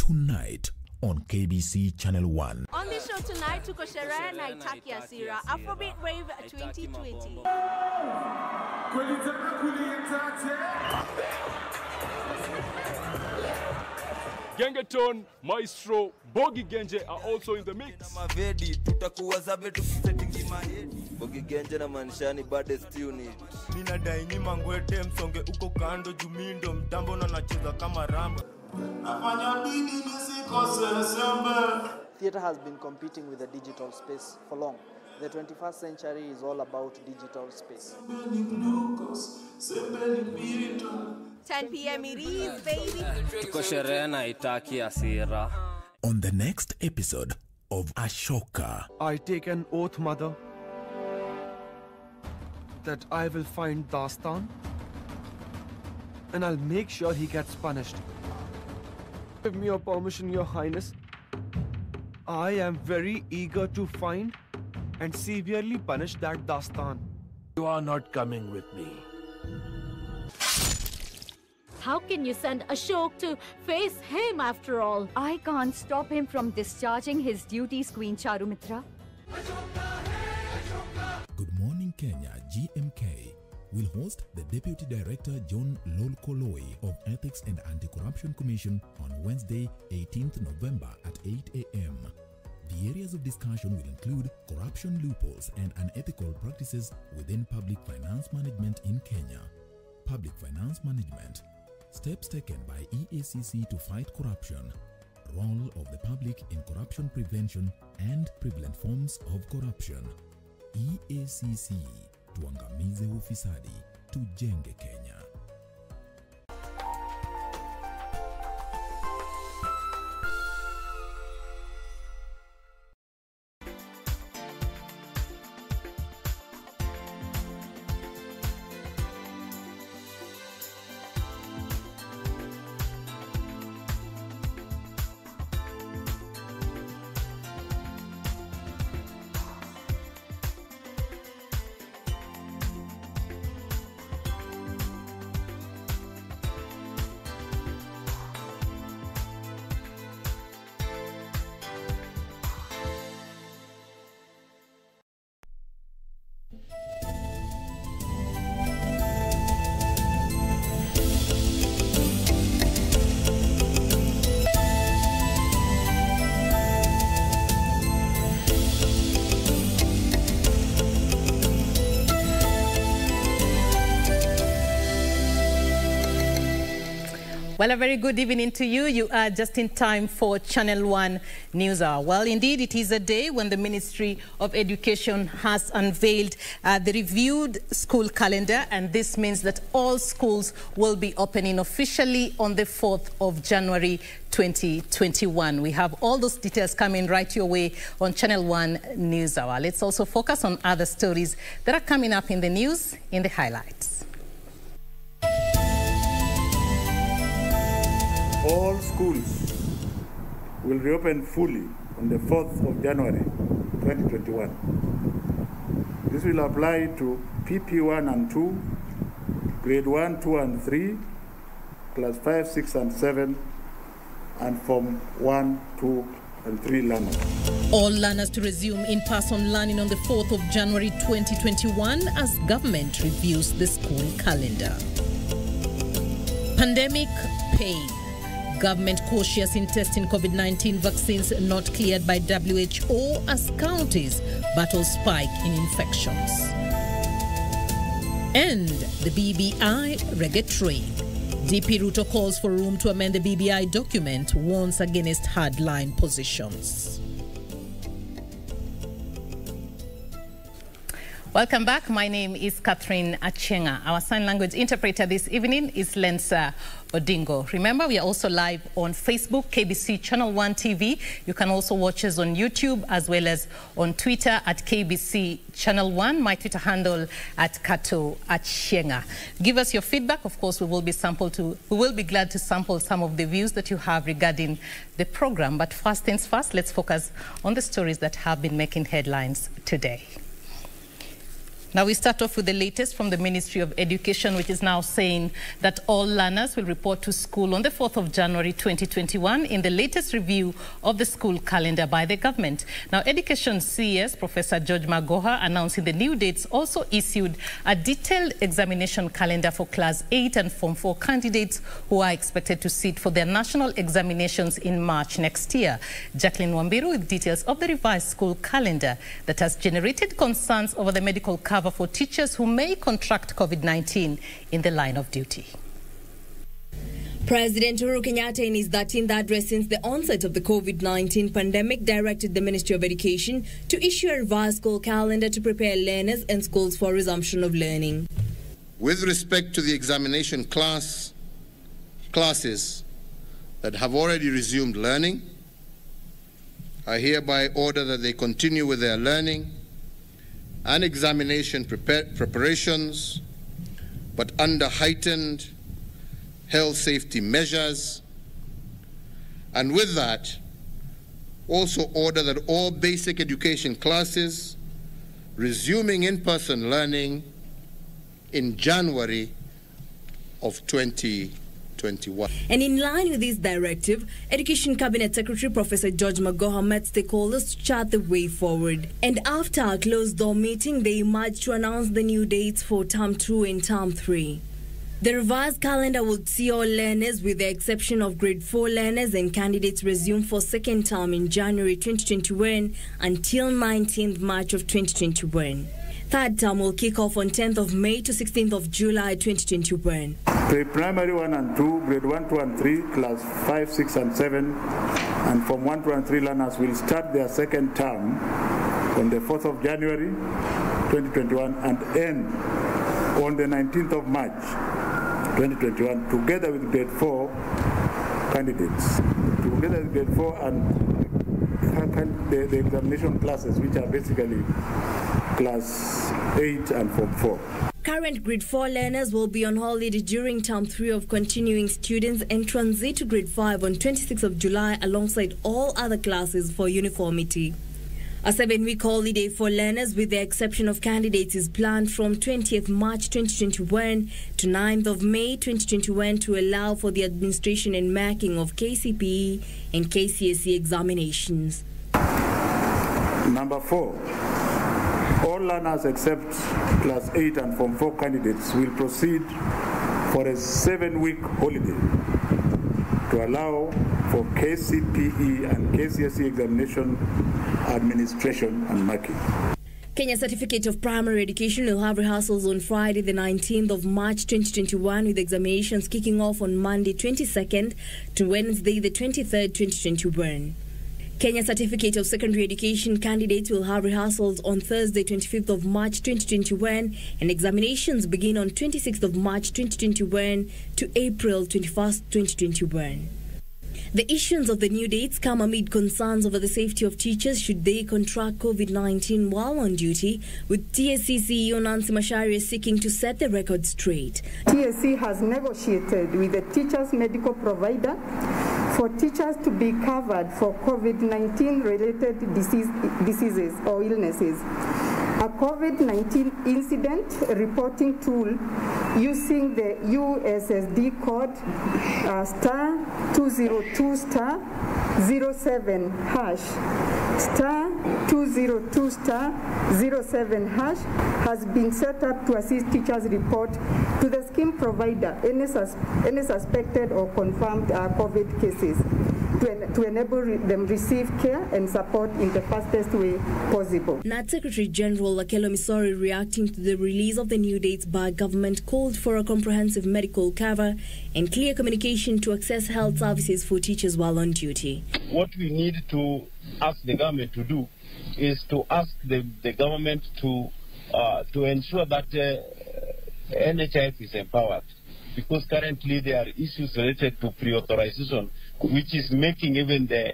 tonight on KBC Channel 1. On the show tonight, tuko sherehe na itaki hasira, Afrobeat Wave 2020. Gengeton, Maestro, Bogi Genje are also in the mix. Bogi Genje na manishani baddest unit. Mina daini mangwete msonge uko kando jumindo mtambo na nacheza kama ramba. Theatre has been competing with the digital space for long. The 21st century is all about digital space. 10 p.m. it is, baby. Tuko sherehe na itaki hasira. On the next episode of Ashoka. I take an oath, Mother, that I will find Dastan and I'll make sure he gets punished. Give me your permission, Your Highness. I am very eager to find and severely punish that Dastan. You are not coming with me. How can you send Ashok to face him after all? I can't stop him from discharging his duties, Queen Charumitra. Good Morning Kenya, GMK, will host the Deputy Director John Lolkoloi of Ethics and Anti-Corruption Commission on Wednesday, 18th November at 8 a.m. The areas of discussion will include corruption loopholes and unethical practices within public finance management in Kenya, public finance management, steps taken by EACC to fight corruption, role of the public in corruption prevention and prevalent forms of corruption. EACC, tuangamize ufisadi, tujenge Kenya. Well, a very good evening to you. You are just in time for Channel 1 News Hour. Well, indeed, it is a day when the Ministry of Education has unveiled the reviewed school calendar, and this means that all schools will be opening officially on the 4th of January 2021. We have all those details coming right your way on Channel 1 News Hour. Let's also focus on other stories that are coming up in the news in the highlights. All schools will reopen fully on the 4th of January 2021. This will apply to PP1 and 2, grade 1, 2 and 3, class 5, 6 and 7, and Form 1, 2 and 3 learners. All learners to resume in-person learning on the 4th of January 2021 as government reviews the school calendar. Pandemic pain. Government cautious in testing COVID-19 vaccines not cleared by WHO as counties battle spike in infections. And the BBI reggae train. DP Ruto calls for room to amend the BBI document, warns against hardline positions. Welcome back. My name is Catherine Achieng'a. Our sign language interpreter this evening is Lensa Odingo. Remember, we are also live on Facebook, KBC Channel 1 TV. You can also watch us on YouTube as well as on Twitter at KBC Channel 1. My Twitter handle at Catherine Achieng'a. Give us your feedback. Of course, we will be glad to sample some of the views that you have regarding the program. But first things first, let's focus on the stories that have been making headlines today. Now we start off with the latest from the Ministry of Education, which is now saying that all learners will report to school on the 4th of January 2021 in the latest review of the school calendar by the government. Now, Education CS Professor George Magoha, announcing the new dates, also issued a detailed examination calendar for Class 8 and Form 4 candidates who are expected to sit for their national examinations in March next year. Jacqueline Wambiru with details of the revised school calendar that has generated concerns over the medical cover for teachers who may contract COVID-19 in the line of duty. President Uhuru Kenyatta, in his 13th address since the onset of the COVID-19 pandemic, directed the Ministry of Education to issue a revised school calendar to prepare learners and schools for resumption of learning. With respect to the examination classes that have already resumed learning, I hereby order that they continue with their learning and examination preparations, but under heightened health safety measures, and with that, also order that all basic education classes resuming in-person learning in January of 2021. And in line with this directive, Education Cabinet Secretary Professor George Magoha met stakeholders to chart the way forward. And after a closed-door meeting, they emerged to announce the new dates for Term 2 and Term 3. The revised calendar would see all learners, with the exception of Grade 4 learners and candidates, resume for second term in January 2021 until 19th March of 2021. Third term will kick off on 10th of May to 16th of July 2021. Pre-primary 1 and 2, grade 1, 2 and 3, class 5, 6 and 7, and from 1, 2 and 3 learners will start their second term on the 4th of January 2021 and end on the 19th of March 2021, together with grade 4 candidates. Together with grade 4 and the examination classes, which are basically class 8 and Form 4. Current grade 4 learners will be on holiday during Term 3 of continuing students and transit to grade 5 on 26th of July alongside all other classes for uniformity. A 7-week holiday for learners, with the exception of candidates, is planned from 20th March 2021 to 9th of May 2021 to allow for the administration and marking of KCPE and KCSE examinations. Number 4. All learners except Class 8 and Form 4 candidates will proceed for a 7-week holiday to allow for KCPE and KCSE examination administration and marking. Kenya Certificate of Primary Education will have rehearsals on Friday the 19th of March 2021, with examinations kicking off on Monday 22nd to Wednesday the 23rd 2021. Kenya Certificate of Secondary Education candidates will have rehearsals on Thursday 25th of March 2021 and examinations begin on 26th of March 2021 to April 21st 2021. The issuance of the new dates come amid concerns over the safety of teachers should they contract COVID-19 while on duty, with TSC CEO Nancy Macharia seeking to set the record straight. TSC has negotiated with the teachers' medical provider for teachers to be covered for COVID-19 related diseases or illnesses. A COVID-19 incident reporting tool using the USSD code star 202 star 07 hash star 202 star 07 hash has been set up to assist teachers report to the scheme provider any suspected or confirmed COVID cases to enable them receive care and support in the fastest way possible. NAT Secretary General Akelo Misori, reacting to the release of the new dates by government, called for a comprehensive medical cover and clear communication to access health services for teachers while on duty. What we need to ask the government to do is to ask the government to ensure that NHIF is empowered, because currently there are issues related to pre-authorization, which is making even the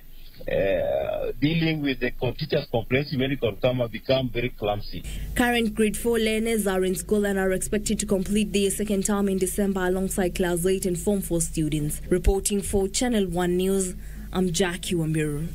dealing with the teachers' comprehensive medical cover become very clumsy. Current grade 4 learners are in school and are expected to complete their second term in December alongside Class 8 and Form 4 students. Reporting for Channel 1 News, I'm Jackie Wambiru.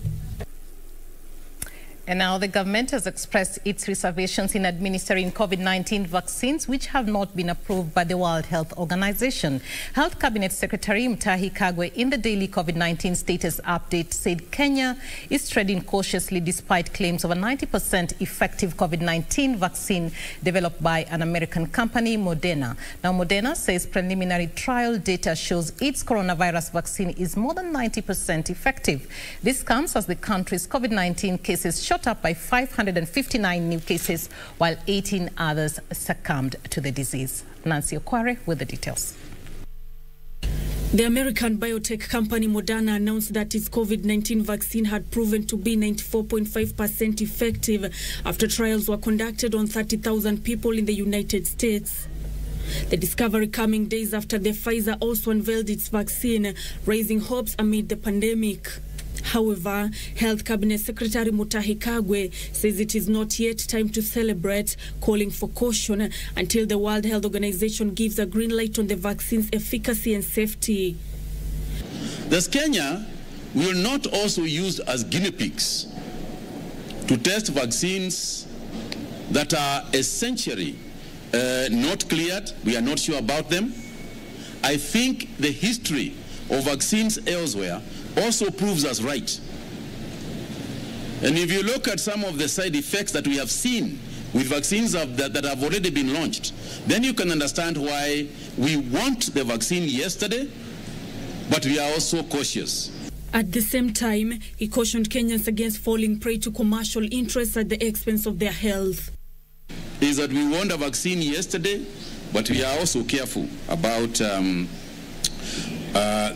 And now the government has expressed its reservations in administering COVID-19 vaccines which have not been approved by the World Health Organization. Health Cabinet Secretary Mutahi Kagwe in the daily COVID-19 status update said Kenya is treading cautiously despite claims of a 90% effective COVID-19 vaccine developed by an American company, Moderna. Now, Moderna says preliminary trial data shows its coronavirus vaccine is more than 90% effective. This comes as the country's COVID-19 cases shot up by 559 new cases, while 18 others succumbed to the disease. Nancy Okware with the details. The American biotech company Moderna announced that its COVID-19 vaccine had proven to be 94.5% effective after trials were conducted on 30,000 people in the United States. The discovery coming days after the Pfizer also unveiled its vaccine, raising hopes amid the pandemic. However, Health Cabinet Secretary Mutahi Kagwe says it is not yet time to celebrate, calling for caution until the World Health Organization gives a green light on the vaccine's efficacy and safety. Thus, Kenya will not also use as guinea pigs to test vaccines that are essentially not cleared. We are not sure about them. I think the history of vaccines elsewhere also proves us right. And if you look at some of the side effects that we have seen with vaccines that have already been launched, then you can understand why we want the vaccine yesterday, but we are also cautious. At the same time, he cautioned Kenyans against falling prey to commercial interests at the expense of their health. Is that we want a vaccine yesterday, but we are also careful about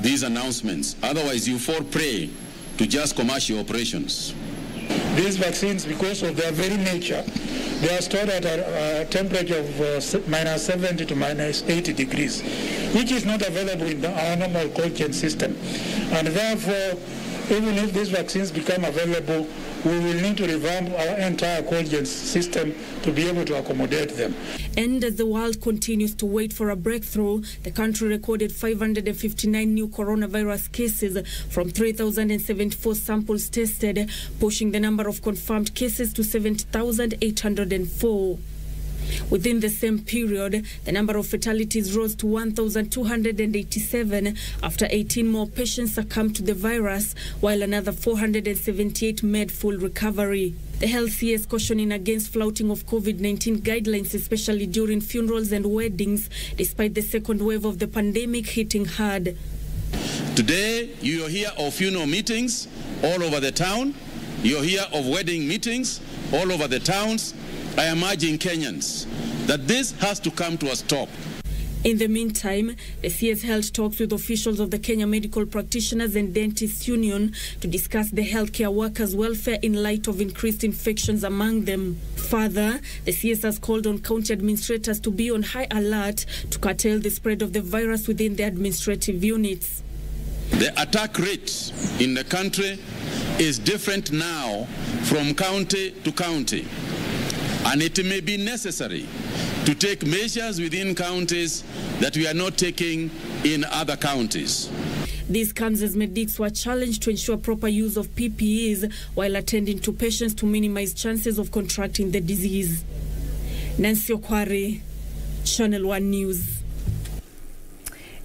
these announcements. Otherwise, you fall prey to just commercial operations. These vaccines, because of their very nature, they are stored at a temperature of minus 70 to minus 80 degrees, which is not available in our normal cold chain system. And therefore, even if these vaccines become available, we will need to revamp our entire cold chain system to be able to accommodate them. And as the world continues to wait for a breakthrough, the country recorded 559 new coronavirus cases from 3,074 samples tested, pushing the number of confirmed cases to 70,804. Within the same period, the number of fatalities rose to 1,287 after 18 more patients succumbed to the virus, while another 478 made full recovery. The health CS cautioning against flouting of COVID-19 guidelines, especially during funerals and weddings, despite the second wave of the pandemic hitting hard. Today, you hear of funeral meetings all over the town. You hear of wedding meetings all over the towns. I am urging Kenyans that this has to come to a stop. In the meantime, the CS held talks with officials of the Kenya Medical Practitioners and Dentists Union to discuss the healthcare workers' welfare in light of increased infections among them. Further, the CS has called on county administrators to be on high alert to curtail the spread of the virus within the administrative units. The attack rate in the country is different now from county to county. And it may be necessary to take measures within counties that we are not taking in other counties. This comes as medics were challenged to ensure proper use of PPEs while attending to patients to minimize chances of contracting the disease. Nancy Okware, Channel 1 News.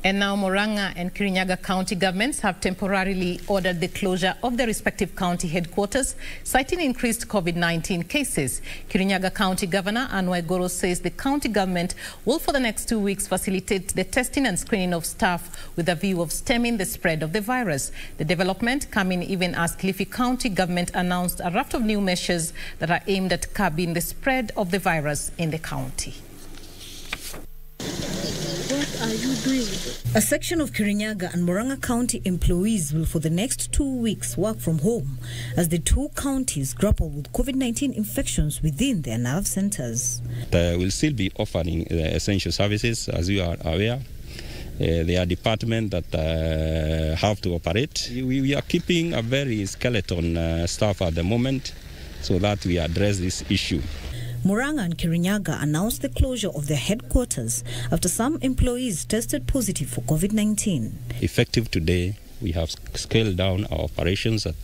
And now Murang'a and Kirinyaga county governments have temporarily ordered the closure of their respective county headquarters, citing increased COVID-19 cases. Kirinyaga County Governor Anne Waiguru says the county government will for the next 2 weeks facilitate the testing and screening of staff with a view of stemming the spread of the virus. The development coming even as Kilifi County government announced a raft of new measures that are aimed at curbing the spread of the virus in the county. What are you doing? A section of Kirinyaga and Murang'a County employees will for the next 2 weeks work from home as the two counties grapple with COVID-19 infections within their nerve centers. We'll still be offering essential services, as you are aware. There are departments that have to operate. We are keeping a very skeleton staff at the moment so that we address this issue. Murang'a and Kirinyaga announced the closure of their headquarters after some employees tested positive for COVID-19. Effective today, we have scaled down our operations at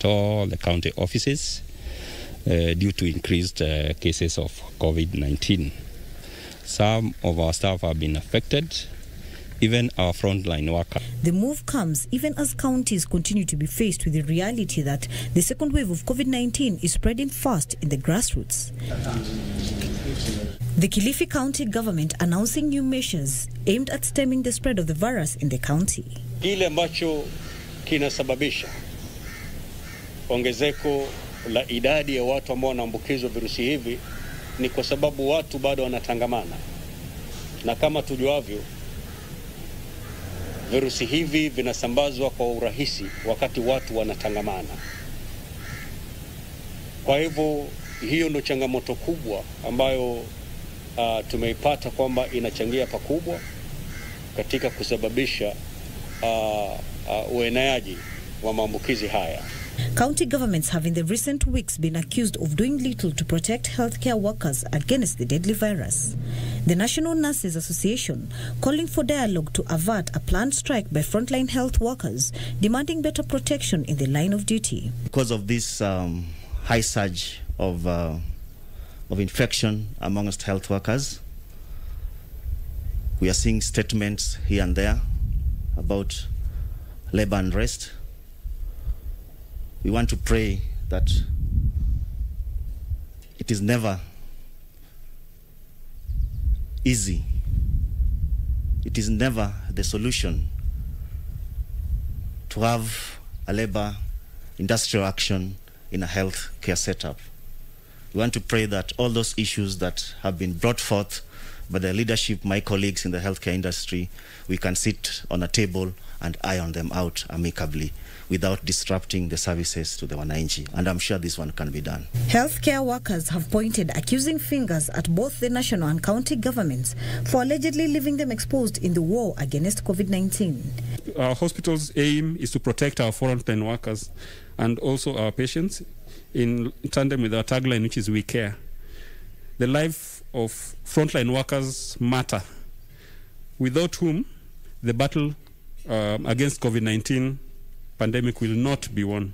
all the county offices. due to increased cases of COVID-19. Some of our staff have been affected, even our frontline workers. The move comes even as counties continue to be faced with the reality that the second wave of COVID-19 is spreading fast in the grassroots. The Kilifi County government announcing new measures aimed at stemming the spread of the virus in the county. Kile ambacho kinasababisha ongezeko la idadi ya watu ambao wanaambukizwa virusi hivi ni kwa sababu watu bado wanatangamana. Na kama tujuavyo, virusi hivi vinasambazwa kwa urahisi wakati watu wanatangamana. Kwa hivyo hiyo ndio changamoto kubwa ambayo tumeipata kwamba inachangia pakubwa katika kusababisha ueneaji wa maambukizi haya. County governments have in the recent weeks been accused of doing little to protect healthcare workers against the deadly virus. The National Nurses Association calling for dialogue to avert a planned strike by frontline health workers, demanding better protection in the line of duty. Because of this high surge of infection amongst health workers, we are seeing statements here and there about labor unrest. We want to pray that it is never easy. It is never the solution to have a labor industrial action in a health care setup. We want to pray that all those issues that have been brought forth by the leadership, my colleagues in the healthcare industry, we can sit on a table and iron them out amicably without disrupting the services to the wananchi. And I'm sure this one can be done. Healthcare workers have pointed accusing fingers at both the national and county governments for allegedly leaving them exposed in the war against COVID-19. Our hospital's aim is to protect our frontline workers and also our patients in tandem with our tagline, which is "We Care." The life of frontline workers matter, without whom the battle against COVID-19 pandemic will not be won.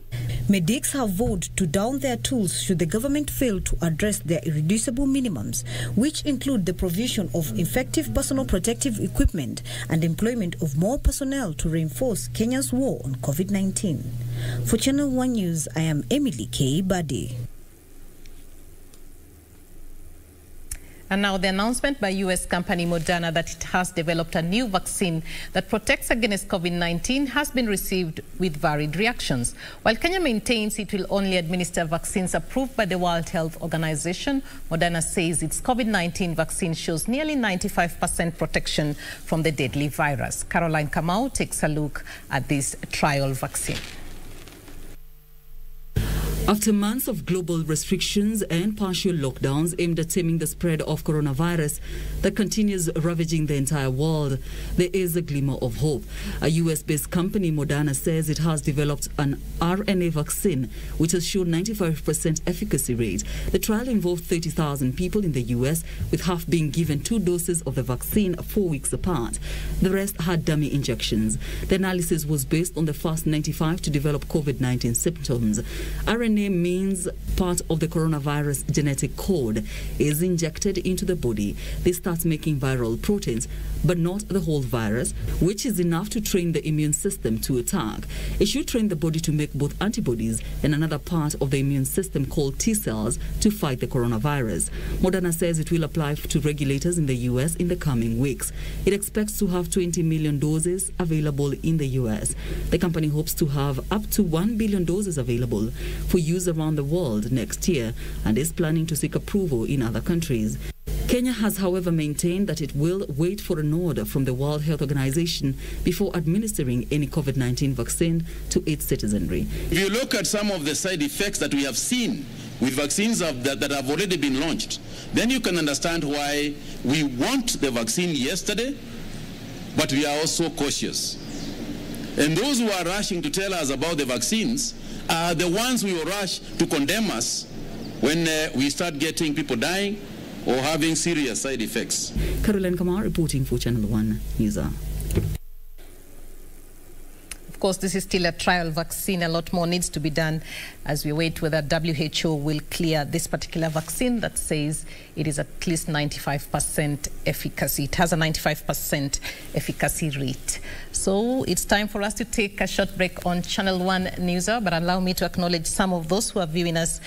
Medics have vowed to down their tools should the government fail to address their irreducible minimums, which include the provision of effective personal protective equipment and employment of more personnel to reinforce Kenya's war on COVID-19. For Channel 1 News, I am Emily K. Bade. And now the announcement by U.S. company Moderna that it has developed a new vaccine that protects against COVID-19 has been received with varied reactions. While Kenya maintains it will only administer vaccines approved by the World Health Organization, Moderna says its COVID-19 vaccine shows nearly 95% protection from the deadly virus. Caroline Kamau takes a look at this trial vaccine. After months of global restrictions and partial lockdowns aimed at taming the spread of coronavirus that continues ravaging the entire world, there is a glimmer of hope. A US-based company, Moderna, says it has developed an RNA vaccine which has shown 95% efficacy rate. The trial involved 30,000 people in the US, with half being given 2 doses of the vaccine 4 weeks apart. The rest had dummy injections. The analysis was based on the first 95 to develop COVID-19 symptoms. RNA means part of the coronavirus genetic code is injected into the body. This starts making viral proteins, but not the whole virus, which is enough to train the immune system to attack. It should train the body to make both antibodies and another part of the immune system called T cells to fight the coronavirus. Moderna says it will apply to regulators in the US in the coming weeks. It expects to have 20 million doses available in the US. The company hopes to have up to 1 billion doses available for use around the world next year and is planning to seek approval in other countries. Kenya has, however, maintained that it will wait for an order from the World Health Organization before administering any COVID-19 vaccine to its citizenry. If you look at some of the side effects that we have seen with vaccines that have already been launched, then you can understand why we want the vaccine yesterday, but we are also cautious. And those who are rushing to tell us about the vaccines are the ones who will rush to condemn us when we start getting people dying or having serious side effects. Caroline Kamar reporting for Channel 1 News. Of Of course, this is still a trial vaccine. A lot more needs to be done as we wait whether WHO will clear this particular vaccine that says it is at least 95% efficacy. It has a 95% efficacy rate. So it's time for us to take a short break on Channel 1 News Hour, but allow me to acknowledge some of those who are viewing us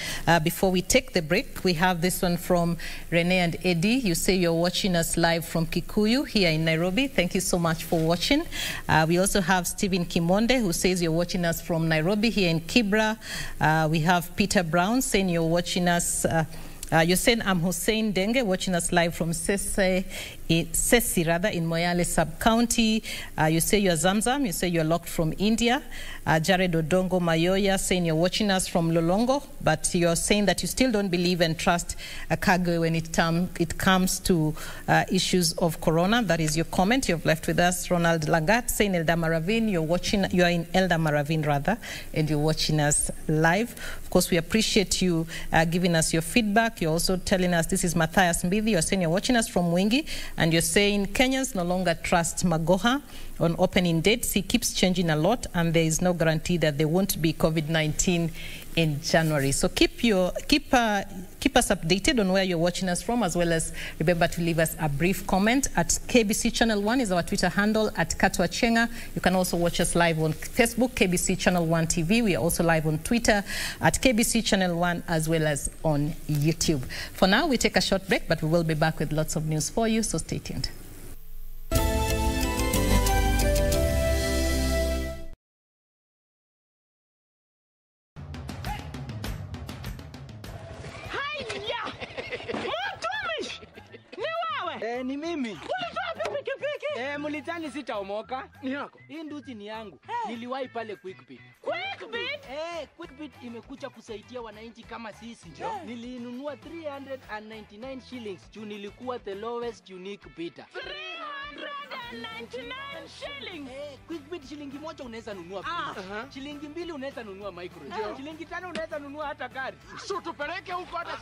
before we take the break. We have this one from Renee and Eddie. You say you're watching us live from Kikuyu here in Nairobi. Thank you so much for watching. We also have Stephen Kimonde, who says you're watching us from Nairobi here in Kibra. We have Peter Brown saying you're watching us. You're saying I'm Hussein Denge, watching us live from Sesi in Moyale sub-county. You say you're Zamzam. You say you're locked from India. Jared Odongo Mayoya saying you're watching us from Lolongo, but you're saying that you still don't believe and trust Kagwe when it comes to issues of corona. That is your comment you've left with us. Ronald Lagat saying Eldamaravine, you are in Eldamaravine rather, and you're watching us live. Of course, we appreciate you giving us your feedback. You're also telling us, this is Matthias Mbithi, you're saying you're watching us from Wingi, and you're saying Kenyans no longer trust Magoha on opening dates. He keeps changing a lot, and there is no guarantee that there won't be COVID-19 in January. So keep us updated on where you're watching us from, as well as remember to leave us a brief comment. At KBC Channel 1 is our Twitter handle, at Catherine Achieng'a. You can also watch us live on Facebook, KBC Channel 1 TV. We are also live on Twitter at KBC Channel 1, as well as on YouTube. For now, we take a short break, but we will be back with lots of news for you, so stay tuned. Ni mimi. Ulitoa pikipiki? Mulitani sitaomoka. Ni yako. Hii nduti ni yangu. Niliwahi pale Quickbit. Quickbit? Quickbit imekuja kusaidia wananchi kama sisi. Nilinunua 399 shillings. Juu nilikuwa the lowest unique bidder. 399 shillings. Quickbit shilingi moja unaweza nunua pizza. Shilingi mbili unaweza nunua microwave. Shilingi tano unaweza nunua hata gari. So tupeleke huko hata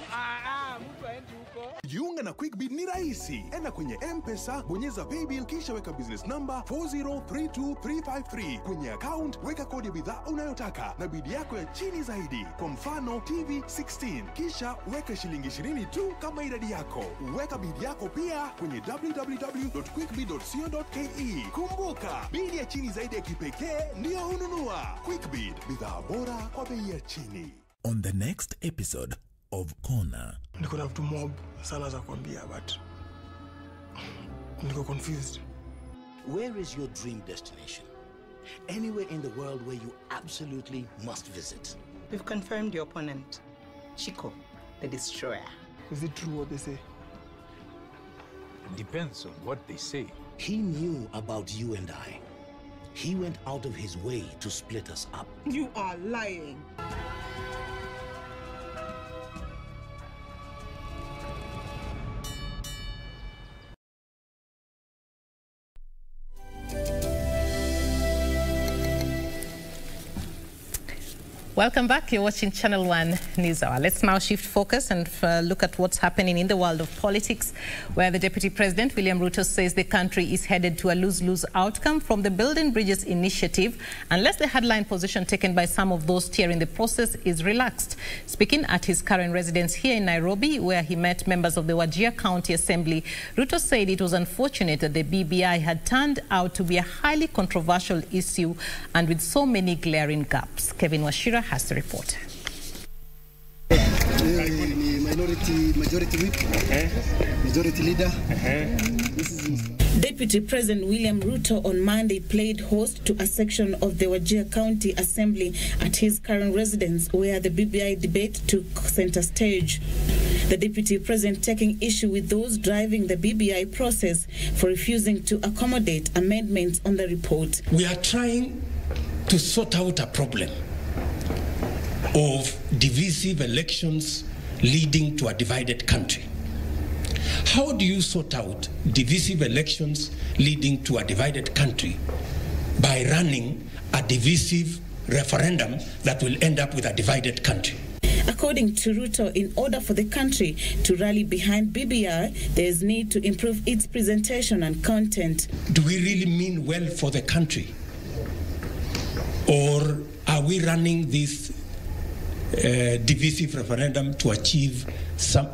mtu aende huko. Jiunga na Quickbit ni rahisi. Enda kwenye M-Pesa, bonyeza paybill, kisha weka business number 4032353. Kwenye account, weka kodi ya bidhaa unayotaka na bidi yako ya chini zaidi. Kwa mfano, TV 16. Kisha weka shilingi 20 tu kama idadi yako. Weka bidi yako pia kwenye www.quickbit.co.ke. Kumbuka, bidi ya chini zaidi ya kipekee ndio ununua. Quickbit, bidhaa bora kwa bei ya chini. On the next episode of Corner. Niko na vitu mob sana za kuambia, but niko confused. Where is your dream destination? Anywhere in the world where you absolutely must visit. We've confirmed your opponent, Chico, the Destroyer. Is it true what they say? It depends on what they say. He knew about you and I. He went out of his way to split us up. You are lying. Welcome back. You're watching Channel 1 News Hour. Let's now shift focus and look at what's happening in the world of politics, where the Deputy President, William Ruto, says the country is headed to a lose-lose outcome from the Building Bridges initiative unless the headline position taken by some of those steering the process is relaxed. Speaking at his current residence here in Nairobi, where he met members of the Wajir County Assembly, Ruto said it was unfortunate that the BBI had turned out to be a highly controversial issue and with so many glaring gaps. Kevin Washira has the report. Majority whip, majority leader. Deputy President William Ruto on Monday played host to a section of the Wajir County Assembly at his current residence, where the BBI debate took center stage. The Deputy President taking issue with those driving the BBI process for refusing to accommodate amendments on the report. We are trying to sort out a problem of divisive elections leading to a divided country. How do you sort out divisive elections leading to a divided country? By running a divisive referendum that will end up with a divided country. According to Ruto, in order for the country to rally behind BBI, there is need to improve its presentation and content. Do we really mean well for the country Or are we running this divisive referendum to achieve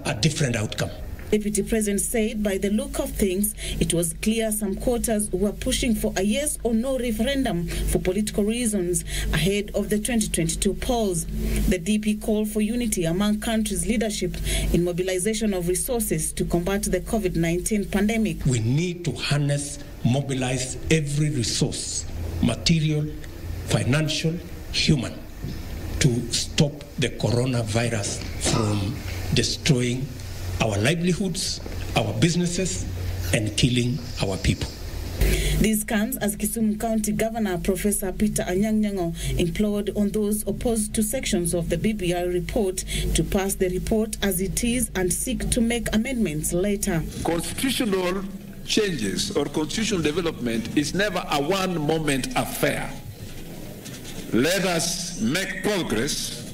a different outcome? Deputy President said by the look of things, it was clear some quarters were pushing for a yes or no referendum for political reasons ahead of the 2022 polls. The DP called for unity among country's leadership in mobilization of resources to combat the COVID-19 pandemic. We need to harness, mobilize every resource, material, financial, human, to stop the coronavirus from destroying our livelihoods, our businesses, and killing our people. This comes as Kisumu County Governor Professor Peter Achieng'a implored on those opposed to sections of the BBI report to pass the report as it is and seek to make amendments later. Constitutional changes or constitutional development is never a one-moment affair. Let us make progress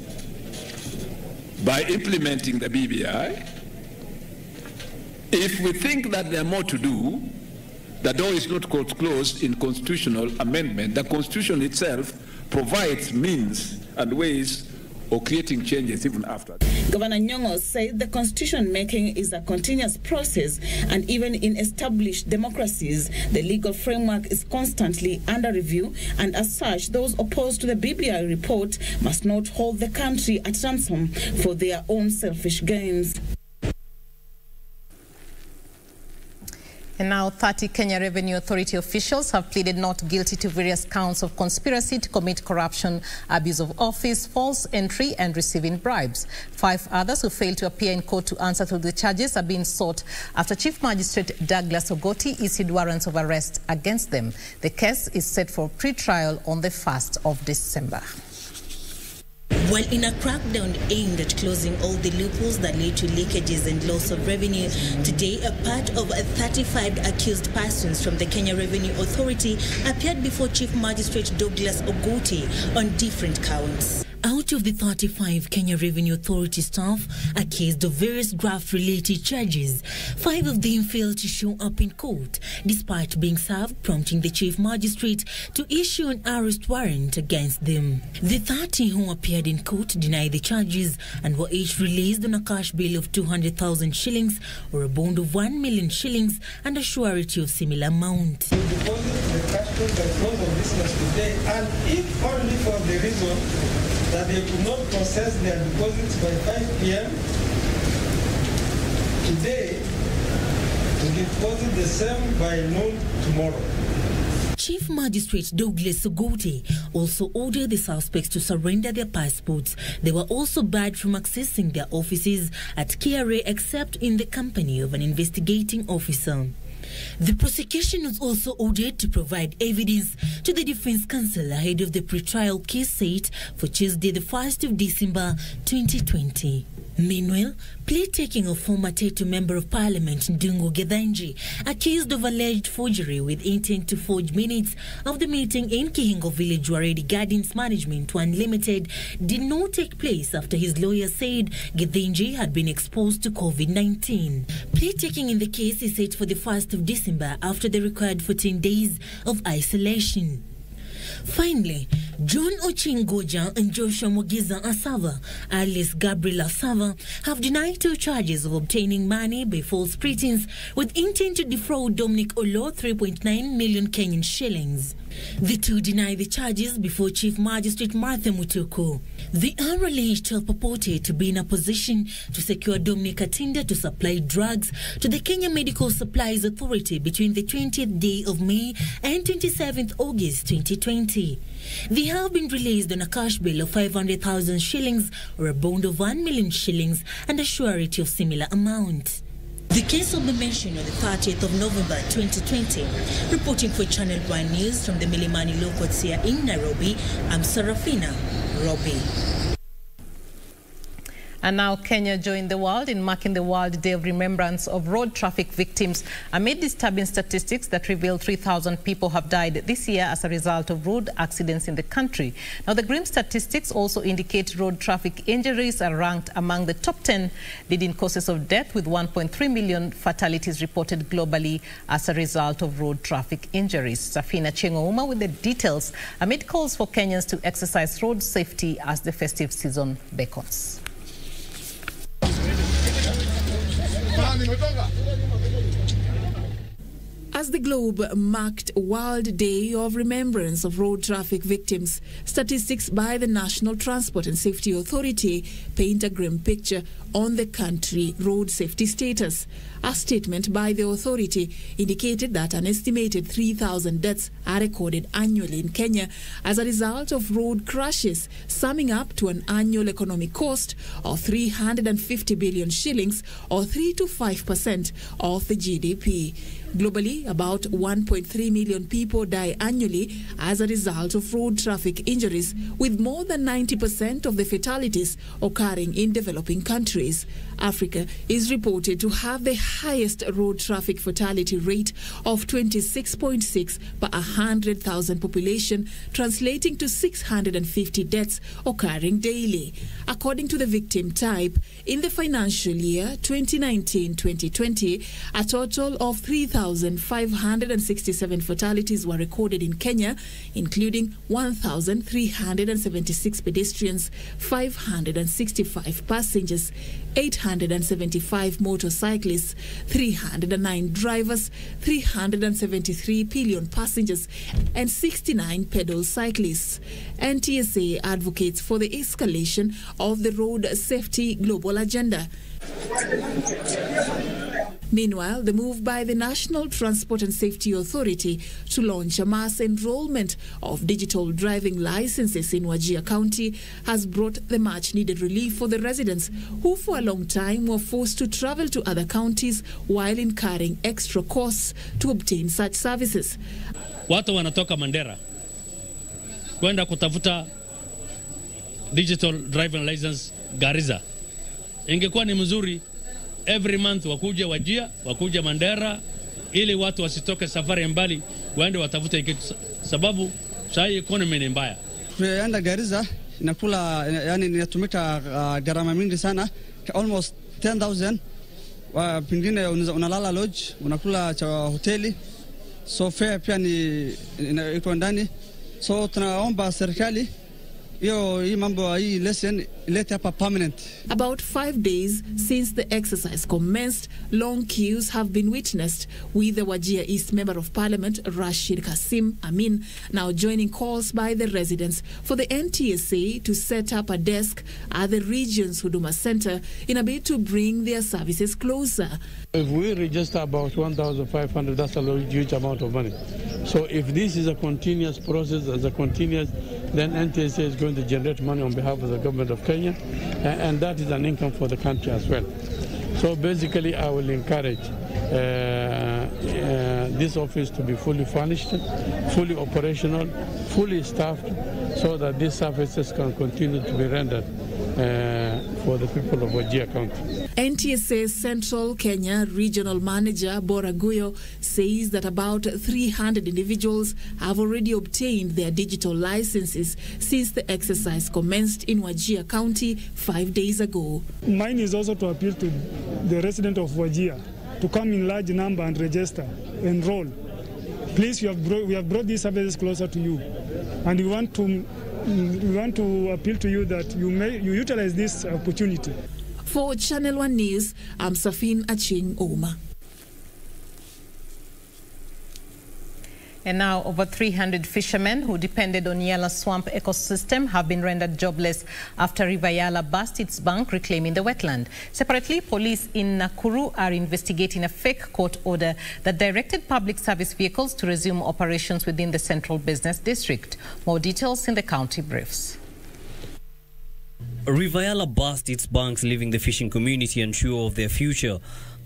by implementing the BBI. If we think that there are more to do, the door is not closed in constitutional amendment. The Constitution itself provides means and ways of creating changes even after. Governor Nyong'o said the constitution making is a continuous process, and even in established democracies, the legal framework is constantly under review, and as such, those opposed to the BBI report must not hold the country at ransom for their own selfish gains. And now 30 Kenya Revenue Authority officials have pleaded not guilty to various counts of conspiracy to commit corruption, abuse of office, false entry and receiving bribes. 5 others who failed to appear in court to answer to the charges are being sought after Chief Magistrate Douglas Ogoti issued warrants of arrest against them. The case is set for pre-trial on the 1st of December. While in a crackdown aimed at closing all the loopholes that led to leakages and loss of revenue, today a part of 35 accused persons from the Kenya Revenue Authority appeared before Chief Magistrate Douglas Ogoti on different counts. Out of the 35 Kenya Revenue Authority staff accused of various graft-related charges, 5 of them failed to show up in court, despite being served, prompting the Chief Magistrate to issue an arrest warrant against them. The 30 who appeared in court denied the charges and were each released on a cash bail of 200,000 shillings or a bond of 1 million shillings and a surety of similar amount. We deposit the cash flow by close of business today, and if only for the reason that they could not process their deposits by 5 p.m. today, to deposit the same by noon tomorrow. Chief Magistrate Douglas Ogoti also ordered the suspects to surrender their passports. They were also barred from accessing their offices at KRA except in the company of an investigating officer. The prosecution was also ordered to provide evidence to the Defense Counsel ahead of the pre-trial case set for Tuesday, the 1st of December 2020. Meanwhile, plea-taking of former Tetu Member of Parliament Ndungu Githinji, accused of alleged forgery with intent to forge minutes of the meeting in Kihingo Village Waredi Gardens Management One Limited, did not take place after his lawyer said Githinji had been exposed to COVID-19. Plea-taking in the case is set for the 1st of December after the required 14 days of isolation. Finally, John Ochingoja and Joshua Mugiza Asava, alias Gabriel Asava, have denied 2 charges of obtaining money by false pretense with intent to defraud Dominic Olo 3.9 million Kenyan shillings. The 2 deny the charges before Chief Magistrate Martha Mutuku. They are alleged to have purported to be in a position to secure Dominic Atinda to supply drugs to the Kenya Medical Supplies Authority between the 20th day of May and 27th August 2020. They have been released on a cash bail of 500,000 shillings or a bond of 1 million shillings and a surety of similar amount. The case will be mentioned on the 30th of November 2020. Reporting for Channel 1 News from the Milimani Law Courts here in Nairobi, I'm Sarafina Robbie. And now Kenya joined the world in marking the World Day of Remembrance of Road Traffic Victims amid disturbing statistics that reveal 3,000 people have died this year as a result of road accidents in the country. Now, the grim statistics also indicate road traffic injuries are ranked among the top 10 leading causes of death, with 1.3 million fatalities reported globally as a result of road traffic injuries. Catherine Achieng'a with the details amid calls for Kenyans to exercise road safety as the festive season beckons. As the globe marked World Day of Remembrance of Road Traffic Victims, statistics by the National Transport and Safety Authority paint a grim picture on the country road safety status. A statement by the authority indicated that an estimated 3,000 deaths are recorded annually in Kenya as a result of road crashes, summing up to an annual economic cost of 350 billion shillings, or 3 to 5% of the GDP. Globally, about 1.3 million people die annually as a result of road traffic injuries, with more than 90% of the fatalities occurring in developing countries. Africa is reported to have the highest road traffic fatality rate of 26.6 per 100,000 population, translating to 650 deaths occurring daily. According to the victim type, in the financial year 2019-2020, a total of 3,567 fatalities were recorded in Kenya, including 1,376 pedestrians, 565 passengers, 875 motorcyclists, 309 drivers, 373 pillion passengers, and 69 pedal cyclists. NTSA advocates for the escalation of the road safety global agenda. Meanwhile, the move by the National Transport and Safety Authority to launch a mass enrollment of digital driving licenses in Wajir County has brought the much-needed relief for the residents who for a long time were forced to travel to other counties while incurring extra costs to obtain such services. Watu wanatoka Mandera kwenda kutafuta digital driving license Garissa. Ingekuwa ni mzuri every month wakuja Wajia, wakuja Mandera, ili watu wasitoke safari mbali waende watafute kitu, sababu saa hii economy ni mbaya. Kuenda Garissa inakula, yani inatumika gharama mingi sana, almost 10,000. Pengine unalala lodge, unakula cha hoteli, so fare pia ni iko ndani. So tunaomba serikali hii mambo hii lesson ilete hapa permanent. About 5 days since the exercise commenced, long queues have been witnessed, with the Wajir East Member of Parliament Rashid Kasim Amin now joining calls by the residents for the NTSA to set up a desk at the region's Huduma Center in a bid to bring their services closer. If we register about 1,500, that's a huge amount of money. So if this is a continuous process, then NTSA is going to generate money on behalf of the government of Kenya, and that is an income for the country as well. So basically, I will encourage this office to be fully furnished, fully operational, fully staffed, so that these services can continue to be rendered for the people of Wajir County. NTSA Central Kenya Regional Manager Bora Guyo says that about 300 individuals have already obtained their digital licenses since the exercise commenced in Wajir County 5 days ago. Mine is also to appeal to the resident of Wajir to come in large number and register, enroll. Please, we have brought these services closer to you, and we want to appeal to you that you utilize this opportunity. For Channel 1 News, I'm Catherine Achieng'a. And now, over 300 fishermen who depended on Yala swamp ecosystem have been rendered jobless after River Yala burst its bank, reclaiming the wetland. Separately, police in Nakuru are investigating a fake court order that directed public service vehicles to resume operations within the central business district. More details in the county briefs. River Yala burst its banks, leaving the fishing community unsure of their future.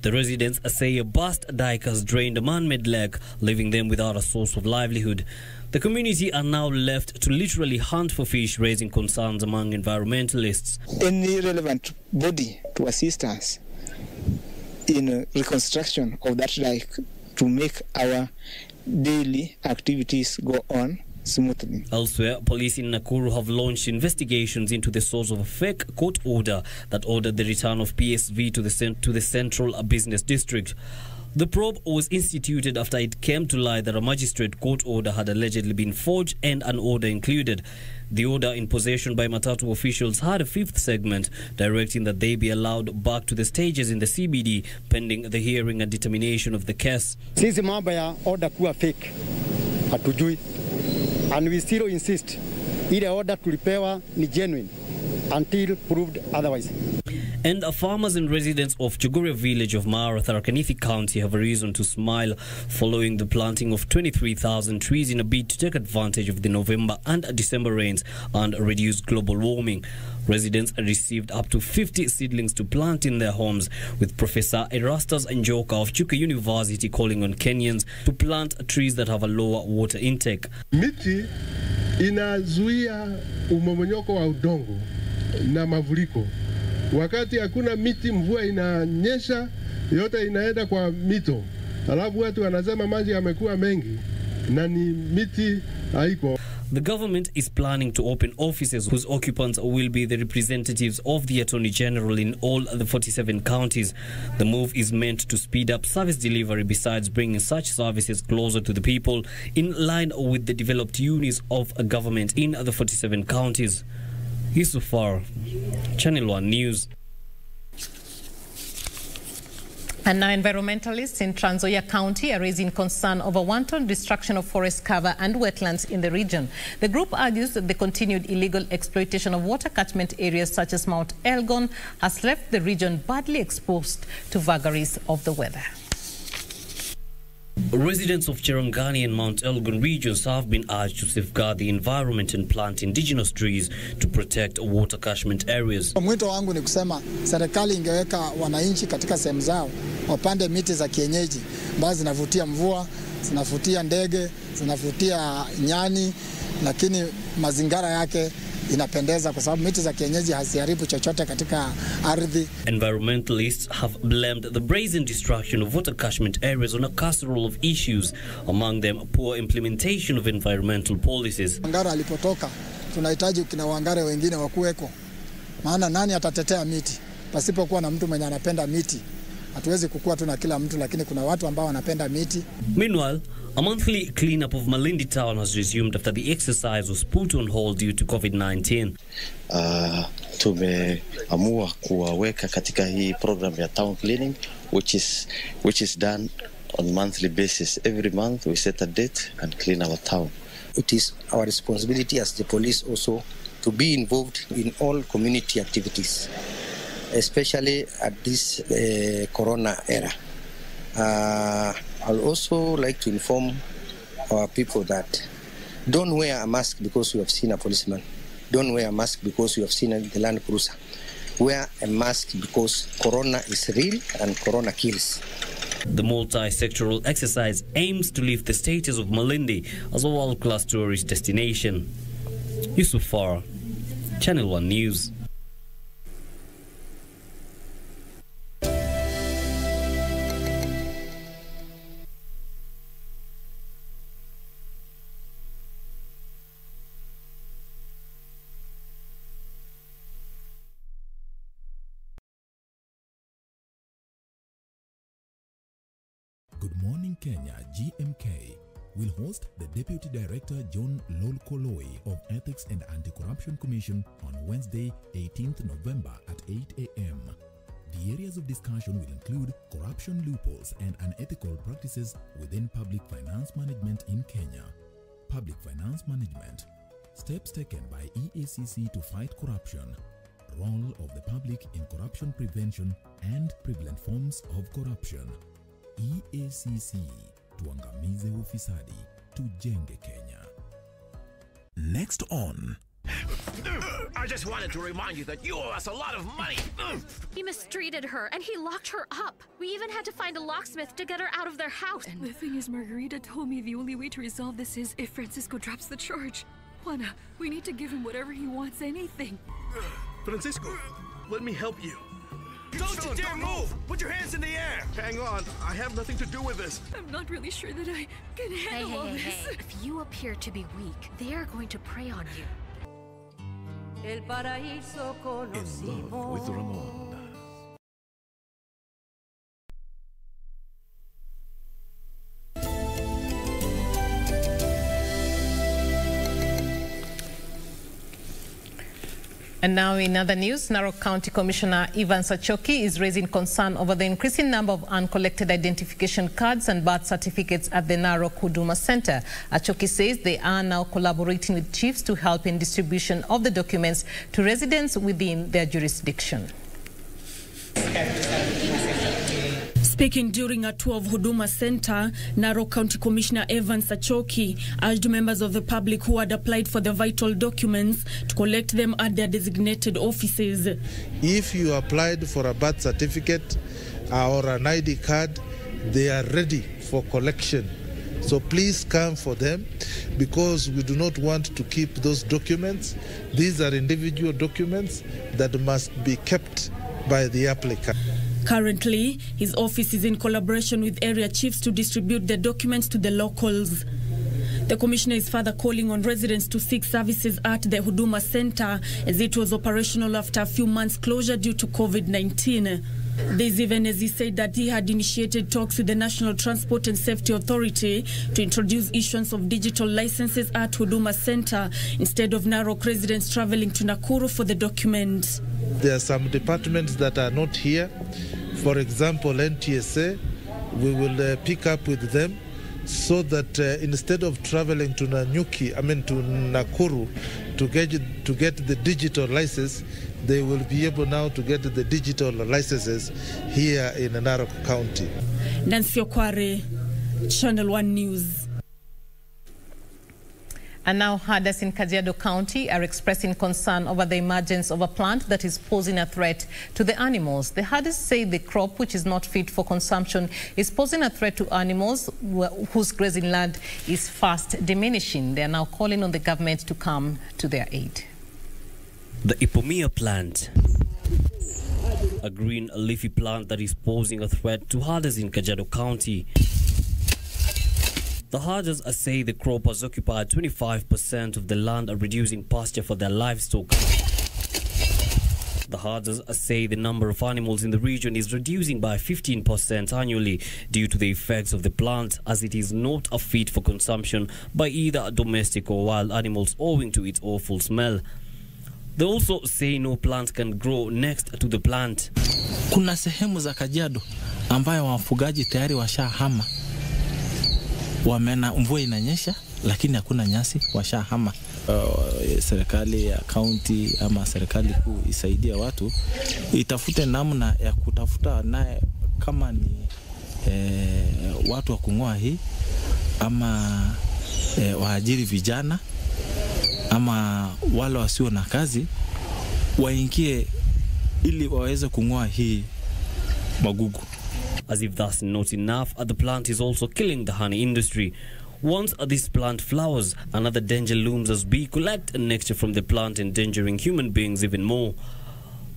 The residents say a burst dike has drained a man-made lake, leaving them without a source of livelihood. The community are now left to literally hunt for fish, raising concerns among environmentalists. Any relevant body to assist us in reconstruction of that dike to make our daily activities go on smoothly. Elsewhere, police in Nakuru have launched investigations into the source of a fake court order that ordered the return of PSV to the Central Business District. The probe was instituted after it came to light that a magistrate court order had allegedly been forged and an order included. The order in possession by Matatu officials had a fifth segment directing that they be allowed back to the stages in the CBD pending the hearing and determination of the case. Sisi mambo ya order kuwa fake hatujui, and we still insist ile order tulipewa ni genuine until proved otherwise. And farmers and residents of Chogoria village of Mara, Tharaka-Nithi County have a reason to smile following the planting of 23,000 trees in a bid to take advantage of the November and December rains and reduce global warming. Residents received up to 50 seedlings to plant in their homes, with Professor Erastus Njoka of Chuka University calling on Kenyans to plant trees that have a lower water intake. Miti inazuia umomonyoko wa udongo na mafuriko. Wakati hakuna miti, mvua inanyesha, yote inaenda kwa mito. Alafu watu wanasema maji yamekuwa mengi na ni miti haiko. The government is planning to open offices whose occupants will be the representatives of the Attorney General in all the 47 counties. The move is meant to speed up service delivery besides bringing such services closer to the people in line with the developed units of government in the 47 counties. Yusufar, Channel 1 News. And now environmentalists in Trans Nzoia County are raising concern over wanton destruction of forest cover and wetlands in the region. The group argues that the continued illegal exploitation of water catchment areas such as Mount Elgon has left the region badly exposed to vagaries of the weather. Residents of Cherangani and Mount Elgon regions have been urged to safeguard the environment and plant indigenous trees to protect water catchment areas. Mwito wangu ni kusema serikali ingeweka wananchi katika sehemu zao wapande miti za kienyeji ambazo zinavutia mvua, zinavutia ndege, zinavutia nyani, lakini mazingira yake inapendeza kwa sababu miti za kienyeji haziharibu chochote katika ardhi. Environmentalists have blamed the brazen destruction of water catchment areas on a casserole of issues, among them poor implementation of environmental policies. Wangara alipotoka, tunahitaji kina Wangare wengine wakuweko. Maana nani atatetea miti pasipokuwa na mtu mwenye anapenda miti? Hatuwezi kukua tu na kila mtu, lakini kuna watu ambao wanapenda miti. Meanwhile, a monthly cleanup of Malindi town has resumed after the exercise was put on hold due to COVID-19. Tumeamua kuwaweka katika hii program ya town cleaning, which is done on monthly basis. Every month we set a date and clean our town. It is our responsibility as the police also to be involved in all community activities, especially at this corona era. I'll also like to inform our people that don't wear a mask because you have seen a policeman. Don't wear a mask because you have seen the Land Cruiser. Wear a mask because corona is real and corona kills. The multi-sectoral exercise aims to lift the status of Malindi as a world-class tourist destination. Yusufar, Channel 1 News. Good Morning Kenya, GMK, will host the Deputy Director John Lolkoloi of Ethics and Anti-Corruption Commission on Wednesday, 18th November at 8 a.m. The areas of discussion will include corruption loopholes and unethical practices within public finance management in Kenya, public finance management, steps taken by EACC to fight corruption, role of the public in corruption prevention and prevalent forms of corruption. EACC, tuangamize ufisadi, tujenge Kenya. Next on I just wanted to remind you that you owe us a lot of money. He mistreated her, and he locked her up. We even had to find a locksmith to get her out of their house. And the thing is, Margarita told me the only way to resolve this is if Francisco drops the charge. Juana, we need to give him whatever he wants, anything. Francisco, let me help you. Don't you dare move! Put your hands in the air! Hang on, I have nothing to do with this. I'm not really sure that I can handle all this. Hey. If you appear to be weak, they are going to prey on you. In Love with Ramon. And now in other news, Narok County Commissioner Evans Achieng'a is raising concern over the increasing number of uncollected identification cards and birth certificates at the Narok Huduma Center. Achieng'a says they are now collaborating with chiefs to help in distribution of the documents to residents within their jurisdiction. Speaking during a tour of Huduma Center, Narok County Commissioner Evans Achieng'a urged members of the public who had applied for the vital documents to collect them at their designated offices. If you applied for a birth certificate or an ID card, they are ready for collection. So please come for them, because we do not want to keep those documents. These are individual documents that must be kept by the applicant. Currently, his office is in collaboration with area chiefs to distribute the documents to the locals. The commissioner is further calling on residents to seek services at the Huduma Center, as it was operational after a few months' closure due to COVID-19. This even as he said that he had initiated talks with the National Transport and Safety Authority to introduce issuance of digital licenses at Huduma Center instead of Narok residents traveling to Nakuru for the documents. There are some departments that are not here. For example, NTSA, we will pick up with them so that instead of traveling to Nakuru to get the digital license, they will be able now to get the digital licenses here in Narok County. Nancy Okware, Channel 1 News. And now herders in Kajiado County are expressing concern over the emergence of a plant that is posing a threat to the animals. The herders say the crop, which is not fit for consumption, is posing a threat to animals whose grazing land is fast diminishing. They are now calling on the government to come to their aid. The IPOMOEA plant, a green leafy plant that is posing a threat to herders in Kajiado County. The herders say the crop has occupied 25% of the land, reducing pasture for their livestock. The herders say the number of animals in the region is reducing by 15% annually due to the effects of the plant, as it is not a fit for consumption by either domestic or wild animals owing to its awful smell. They also say no plant can grow next to the plant. Kuna sehemu za Kajiado ambayo wafugaji tayari washahama. Mvua inanyesha lakini hakuna nyasi, washahama. Serikali ya county ama serikali kuu isaidie watu, itafute namna ya kutafuta naye kama ni watu wa kung'oa hii ama waajiri vijana ama wale wasio na kazi waingie ili waweze kung'oa hii magugu. As if that's not enough, the plant is also killing the honey industry. Once this plant flowers, another danger looms as bees collect nectar from the plant, endangering human beings even more.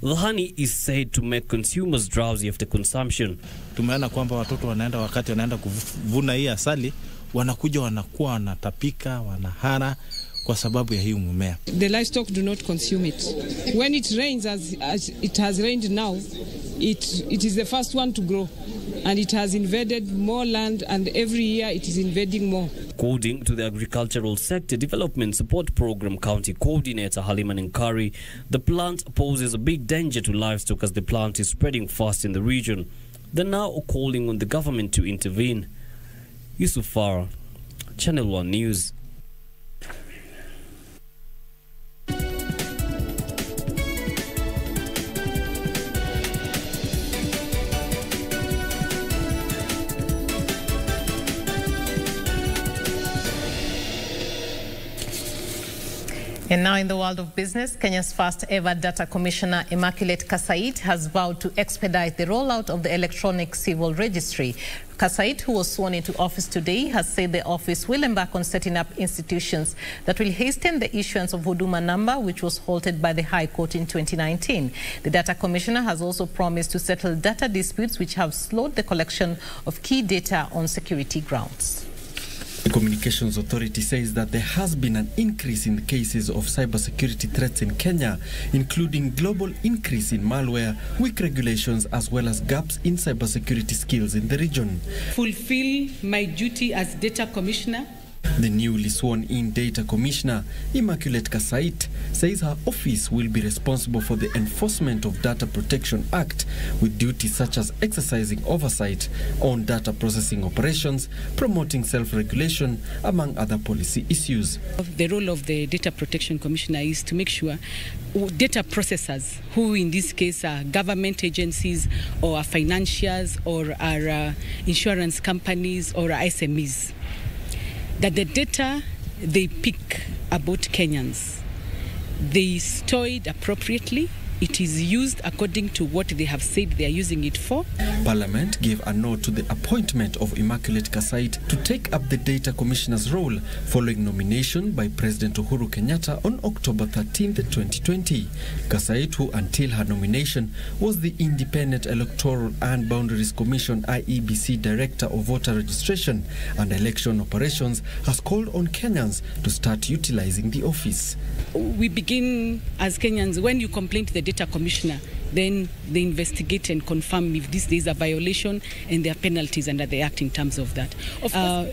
The honey is said to make consumers drowsy after consumption. Tumeona kwamba watoto wakati wanaenda kuvuna hii asali, wanakuja wanakuwa wanatapika, wanahara kwa sababu ya hii mmea. The livestock do not consume it. When it rains as it has rained now, it is the first one to grow, and it has invaded more land, and every year it is invading more. According to the Agricultural Sector Development Support Program County Coordinator Halima Nkari, the plant poses a big danger to livestock as the plant is spreading fast in the region. They're now calling on the government to intervene. Yusuf Farah, Channel 1 News. And now in the world of business, Kenya's first ever data commissioner, Immaculate Kasait, has vowed to expedite the rollout of the electronic civil registry. Kasait, who was sworn into office today, has said the office will embark on setting up institutions that will hasten the issuance of Huduma number, which was halted by the High Court in 2019. The data commissioner has also promised to settle data disputes which have slowed the collection of key data on security grounds. The Communications Authority says that there has been an increase in the cases of cybersecurity threats in Kenya, including global increase in malware, weak regulations, as well as gaps in cybersecurity skills in the region. Fulfill my duty as data commissioner. The newly sworn-in data commissioner, Immaculate Kasait, says her office will be responsible for the enforcement of Data Protection Act, with duties such as exercising oversight on data processing operations, promoting self-regulation, among other policy issues. The role of the data protection commissioner is to make sure data processors, who in this case are government agencies or are financiers or are insurance companies or are SMEs, that the data they pick about Kenyans, they store it appropriately. It is used according to what they have said they are using it for. Parliament gave a nod to the appointment of Immaculate Kasait to take up the data commissioner's role following nomination by President Uhuru Kenyatta on October 13, 2020. Kasait, who until her nomination was the Independent Electoral and Boundaries Commission IEBC Director of Voter Registration and Election Operations, has called on Kenyans to start utilizing the office. We begin as Kenyans, when you complain to the data commissioner, then they investigate and confirm if there is a violation, and there are penalties under the Act in terms of that.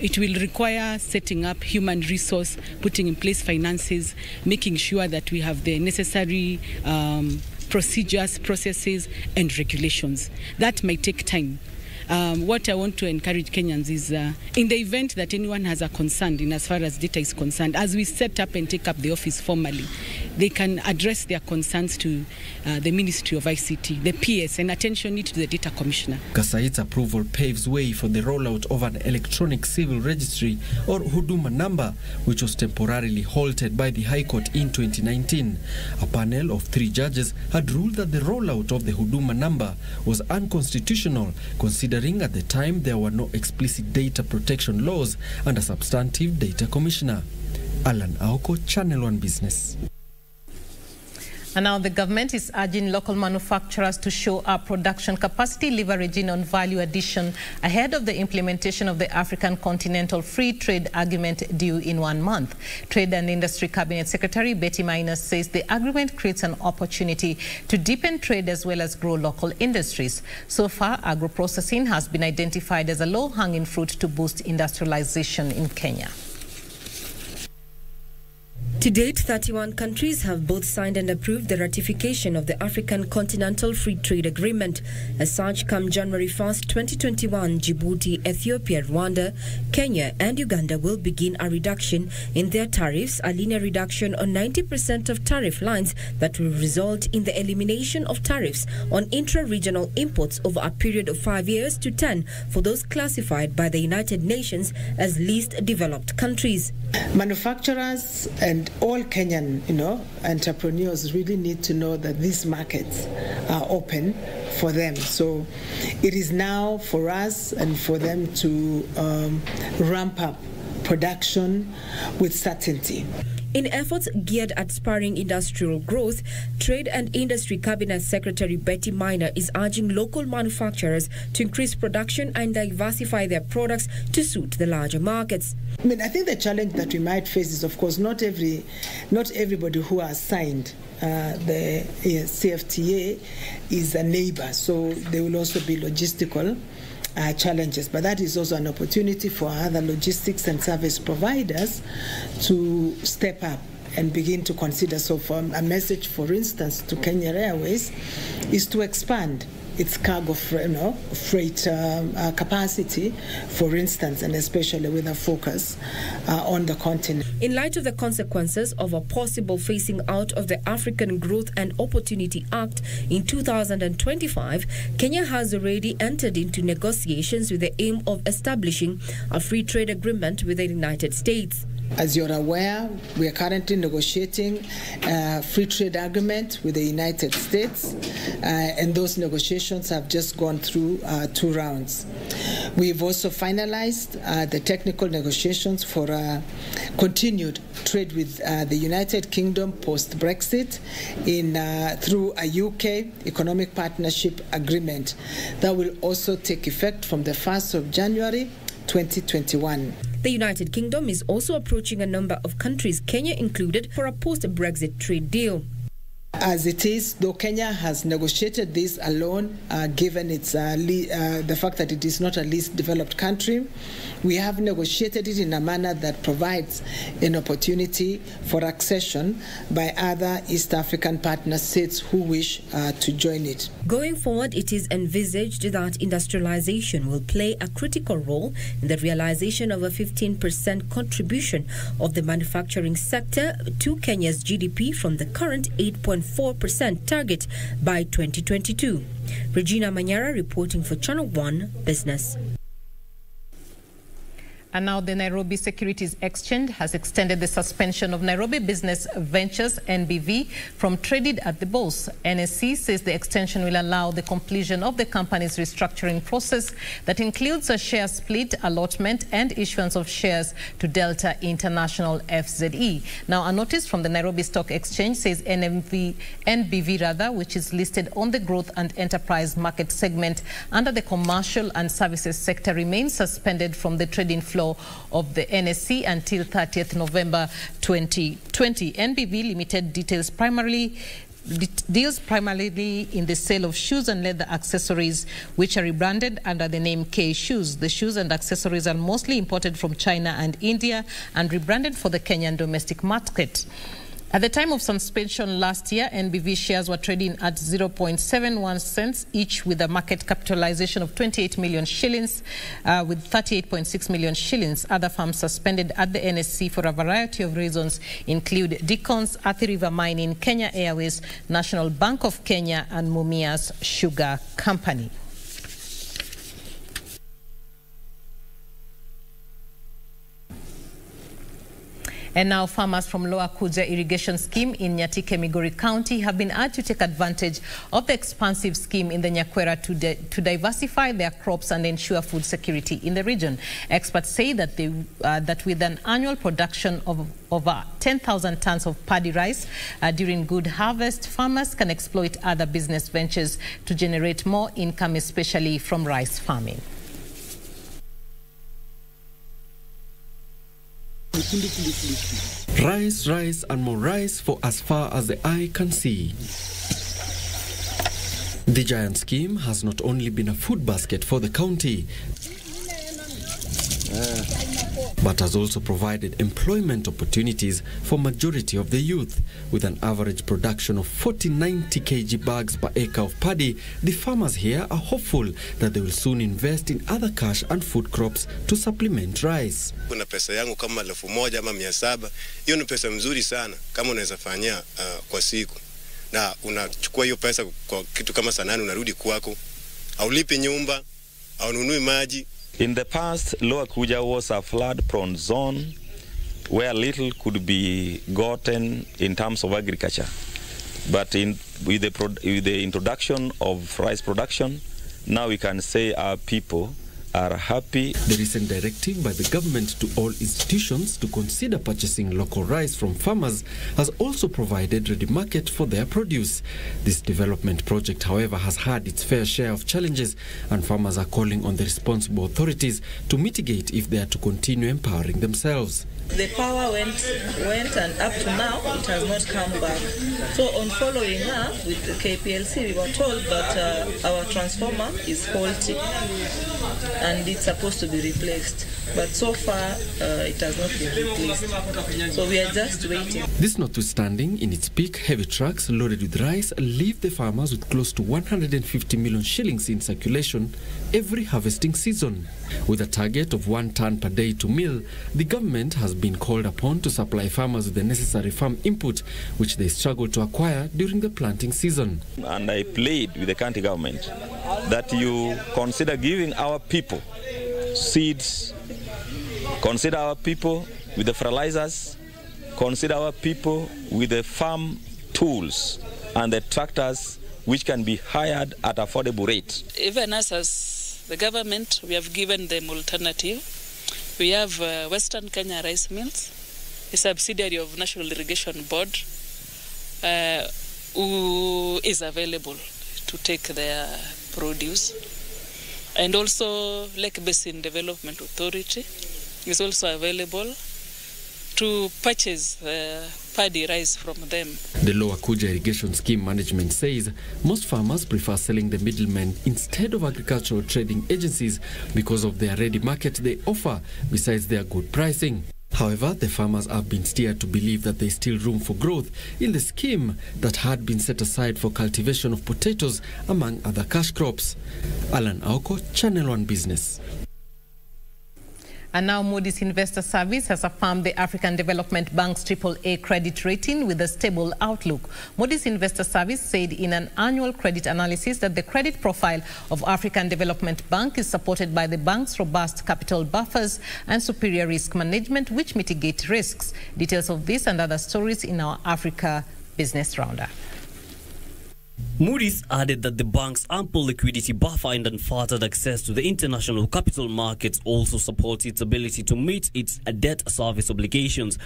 It will require setting up human resource, putting in place finances, making sure that we have the necessary procedures, processes, and regulations. That might take time. What I want to encourage Kenyans is, in the event that anyone has a concern in as far as data is concerned, as we set up and take up the office formally, they can address their concerns to the Ministry of ICT, the PS, and attention it to the Data Commissioner. Kasait's approval paves way for the rollout of an electronic civil registry, or Huduma number, which was temporarily halted by the High Court in 2019. A panel of 3 judges had ruled that the rollout of the Huduma number was unconstitutional, considering at the time there were no explicit data protection laws and a substantive data commissioner. Alan Aoko, Channel 1 Business. And now the government is urging local manufacturers to show up production capacity, leveraging on value addition ahead of the implementation of the African Continental Free Trade Agreement due in 1 month. Trade and Industry Cabinet Secretary Betty Minus says the agreement creates an opportunity to deepen trade as well as grow local industries. So far, agro-processing has been identified as a low-hanging fruit to boost industrialization in Kenya. To date, 31 countries have both signed and approved the ratification of the African Continental Free Trade Agreement. As such, come January 1st, 2021, Djibouti, Ethiopia, Rwanda, Kenya and Uganda will begin a reduction in their tariffs, a linear reduction on 90% of tariff lines that will result in the elimination of tariffs on intra-regional imports over a period of 5 years to 10 for those classified by the United Nations as least developed countries. Manufacturers and all Kenyan, entrepreneurs really need to know that these markets are open for them. So it is now for us and for them to ramp up production with certainty. In efforts geared at spurring industrial growth, Trade and Industry Cabinet Secretary Betty Minor is urging local manufacturers to increase production and diversify their products to suit the larger markets. I think the challenge that we might face is, of course, not everybody who has signed the CFTA is a neighbor, so there will also be logistical challenges, but that is also an opportunity for other logistics and service providers to step up and begin to consider. So a message, for instance, to Kenya Airways is to expand its cargo freight capacity, for instance, and especially with a focus on the continent. In light of the consequences of a possible phasing out of the African Growth and Opportunity Act in 2025, Kenya has already entered into negotiations with the aim of establishing a free trade agreement with the United States. As you're aware, we are currently negotiating a free trade agreement with the United States, and those negotiations have just gone through 2 rounds. We've also finalized the technical negotiations for continued trade with the United Kingdom post-Brexit through a UK Economic Partnership Agreement that will also take effect from the 1st of January 2021. The United Kingdom is also approaching a number of countries, Kenya included, for a post-Brexit trade deal. As it is, though Kenya has negotiated this alone, given its the fact that it is not a least developed country, we have negotiated it in a manner that provides an opportunity for accession by other East African partner states who wish to join it. Going forward, it is envisaged that industrialization will play a critical role in the realization of a 15% contribution of the manufacturing sector to Kenya's GDP from the current 8.4% target by 2022. Regina Manyara reporting for Channel 1 Business. And now the Nairobi Securities Exchange has extended the suspension of Nairobi Business Ventures NBV from trading at the bourse. NSE says the extension will allow the completion of the company's restructuring process that includes a share split, allotment and issuance of shares to Delta International FZE. Now a notice from the Nairobi Stock Exchange says NBV, which is listed on the growth and enterprise market segment under the commercial and services sector, remains suspended from the trading floor of the NSE until 30th November 2020. NBV Limited deals primarily in the sale of shoes and leather accessories, which are rebranded under the name K Shoes. The shoes and accessories are mostly imported from China and India and rebranded for the Kenyan domestic market. At the time of suspension last year, NBV shares were trading at 0.71 cents each, with a market capitalization of 28 million shillings, with 38.6 million shillings. Other firms suspended at the NSC for a variety of reasons include Deacons, Athi River Mining, Kenya Airways, National Bank of Kenya, and Mumias Sugar Company. And now farmers from Lower Kuja Irrigation Scheme in Nyatike, Migori County have been urged to take advantage of the expansive scheme in the Nyakwera to diversify their crops and ensure food security in the region. Experts say that that with an annual production of over 10,000 tons of paddy rice during good harvest, farmers can exploit other business ventures to generate more income, especially from rice farming. Rice, rice and more rice for as far as the eye can see. The giant scheme has not only been a food basket for the county, but has also provided employment opportunities for majority of the youth. With an average production of 90 kg bags per acre of paddy, the farmers here are hopeful that they will soon invest in other cash and food crops to supplement rice. Kuna pesa yangu kama 1,000 ama 700, hiyo ni pesa mzuri sana kama unaweza fanyia kwa siku. Na unachukua hiyo pesa kwa kitu kama saa 8 unarudi kwako. Haulipi nyumba, haununui maji. In the past, Lower Kuja was a flood-prone zone where little could be gotten in terms of agriculture. But with the introduction of rice production, now we can say our people are happy. The recent directive by the government to all institutions to consider purchasing local rice from farmers has also provided ready market for their produce. This development project, however, has had its fair share of challenges, and farmers are calling on the responsible authorities to mitigate if they are to continue empowering themselves. The power went and up to now it has not come back. So on following up with the KPLC, we were told that our transformer is faulty and it's supposed to be replaced. But so far it has not been replaced. So we are just waiting. This notwithstanding, in its peak, heavy trucks loaded with rice leave the farmers with close to 150 million shillings in circulation every harvesting season. With a target of 1 ton per day to mill, the government has been called upon to supply farmers with the necessary farm input, which they struggle to acquire during the planting season. And I plead with the county government that you consider giving our people seeds, consider our people with the fertilizers, consider our people with the farm tools and the tractors which can be hired at affordable rate. Even us as the government, we have given them alternative. We have Western Kenya Rice Mills, a subsidiary of National Irrigation Board, who is available to take their produce. And also Lake Basin Development Authority is also available to purchase paddy rice from them. The Lower Kuja Irrigation Scheme Management says most farmers prefer selling the middlemen instead of agricultural trading agencies because of their ready market they offer, besides their good pricing. However, the farmers have been steered to believe that there is still room for growth in the scheme that had been set aside for cultivation of potatoes, among other cash crops. Alan Aoko, Channel 1 Business. And now Moody's Investor Service has affirmed the African Development Bank's AAA credit rating with a stable outlook. Moody's Investor Service said in an annual credit analysis that the credit profile of African Development Bank is supported by the bank's robust capital buffers and superior risk management, which mitigate risks. Details of this and other stories in our Africa Business Roundup. Moody's added that the bank's ample liquidity buffer and unfettered access to the international capital markets also supports its ability to meet its debt service obligations.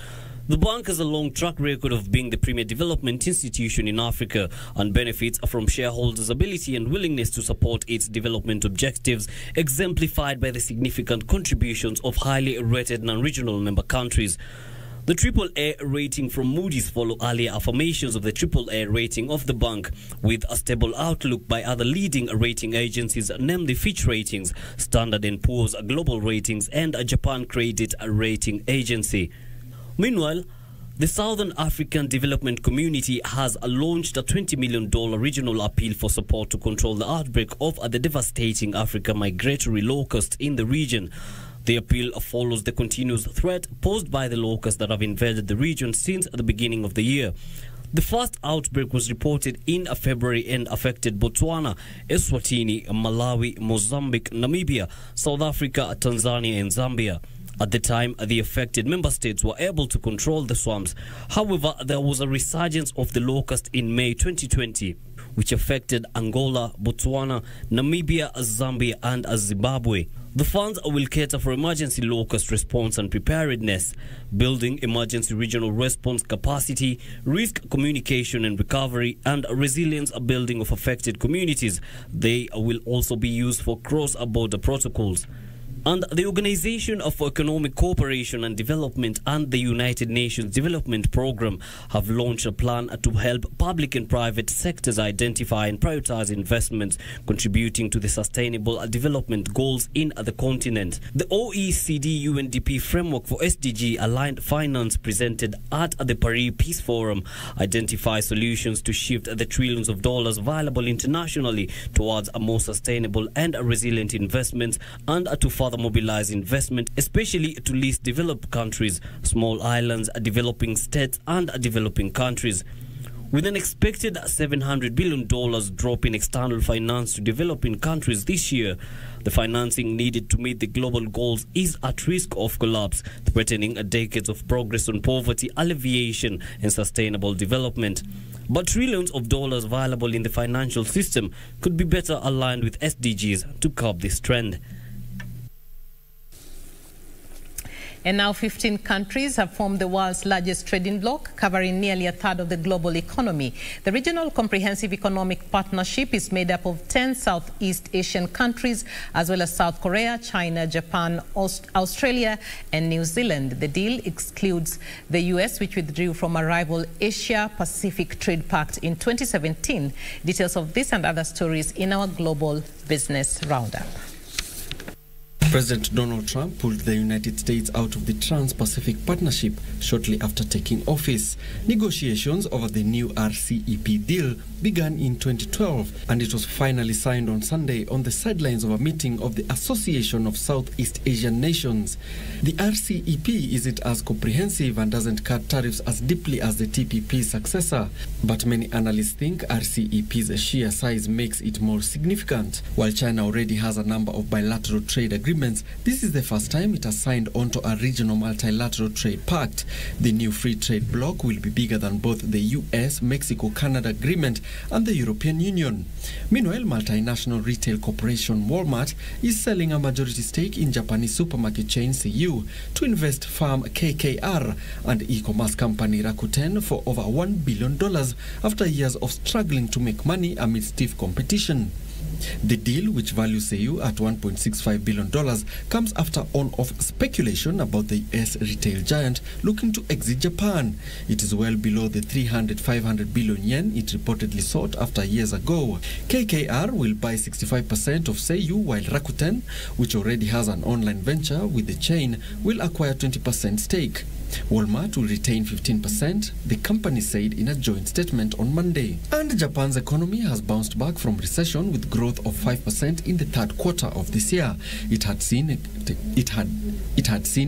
The bank has a long track record of being the premier development institution in Africa and benefits from shareholders' ability and willingness to support its development objectives, exemplified by the significant contributions of highly rated non-regional member countries. The AAA rating from Moody's follow earlier affirmations of the AAA rating of the bank, with a stable outlook by other leading rating agencies, namely Fitch Ratings, Standard & Poor's Global Ratings, and a Japan Credit Rating Agency. Meanwhile, the Southern African Development Community has launched a $20 million regional appeal for support to control the outbreak of the devastating African migratory locust in the region. The appeal follows the continuous threat posed by the locusts that have invaded the region since the beginning of the year. The first outbreak was reported in February and affected Botswana, Eswatini, Malawi, Mozambique, Namibia, South Africa, Tanzania, and Zambia. At the time, the affected member states were able to control the swarms. However, there was a resurgence of the locust in May 2020, which affected Angola, Botswana, Namibia, Zambia, and Zimbabwe. The funds will cater for emergency locust response and preparedness, building emergency regional response capacity, risk communication and recovery, and resilience building of affected communities. They will also be used for cross-border protocols. And the Organization for Economic Cooperation and Development and the United Nations Development Programme have launched a plan to help public and private sectors identify and prioritize investments contributing to the sustainable development goals in the continent. The OECD UNDP framework for SDG-aligned finance presented at the Paris Peace Forum identifies solutions to shift the trillions of dollars available internationally towards a more sustainable and resilient investments and to further mobilize investment, especially to least developed countries, small islands, developing states, and developing countries. With an expected $700 billion drop in external finance to developing countries this year, the financing needed to meet the global goals is at risk of collapse, threatening decades of progress on poverty alleviation and sustainable development. But trillions of dollars available in the financial system could be better aligned with SDGs to curb this trend. And now 15 countries have formed the world's largest trading bloc, covering nearly a third of the global economy. The Regional Comprehensive Economic Partnership is made up of 10 Southeast Asian countries, as well as South Korea, China, Japan, Australia, and New Zealand. The deal excludes the US, which withdrew from a rival Asia-Pacific Trade Pact in 2017. Details of this and other stories in our Global Business Roundup. President Donald Trump pulled the United States out of the Trans-Pacific Partnership shortly after taking office. Negotiations over the new RCEP deal began in 2012, and it was finally signed on Sunday on the sidelines of a meeting of the Association of Southeast Asian Nations. The RCEP isn't as comprehensive and doesn't cut tariffs as deeply as the TPP's successor, but many analysts think RCEP's sheer size makes it more significant. While China already has a number of bilateral trade agreements agreements, this is the first time it has signed onto a regional multilateral trade pact. The new free trade bloc will be bigger than both the US, Mexico, Canada agreement and the European Union. Meanwhile, multinational retail corporation Walmart is selling a majority stake in Japanese supermarket chain CU to invest firm KKR and e-commerce company Rakuten for over $1 billion after years of struggling to make money amid stiff competition. The deal, which values CU at $1.65 billion, comes after on-off speculation about the US retail giant looking to exit Japan. It is well below the 500 billion yen it reportedly sought after years ago. KKR will buy 65% of CU, while Rakuten, which already has an online venture with the chain, will acquire 20% stake. Walmart will retain 15%, the company said in a joint statement on Monday. And Japan's economy has bounced back from recession with growth of 5% in the third quarter of this year. It had seen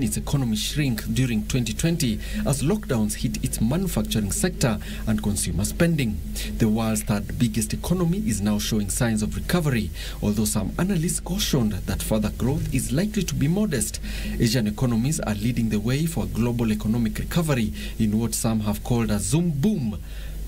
its economy shrink during 2020 as lockdowns hit its manufacturing sector and consumer spending. The world's third biggest economy is now showing signs of recovery, although some analysts cautioned that further growth is likely to be modest. Asian economies are leading the way for global economic recovery in what some have called a Zoom boom.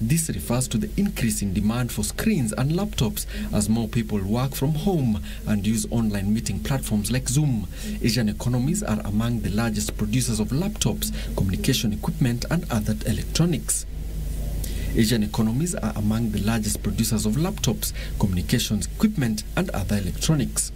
This refers to the increase in demand for screens and laptops as more people work from home and use online meeting platforms like Zoom. Asian economies are among the largest producers of laptops, communication equipment and other electronics. Asian economies are among the largest producers of laptops, communications equipment and other electronics.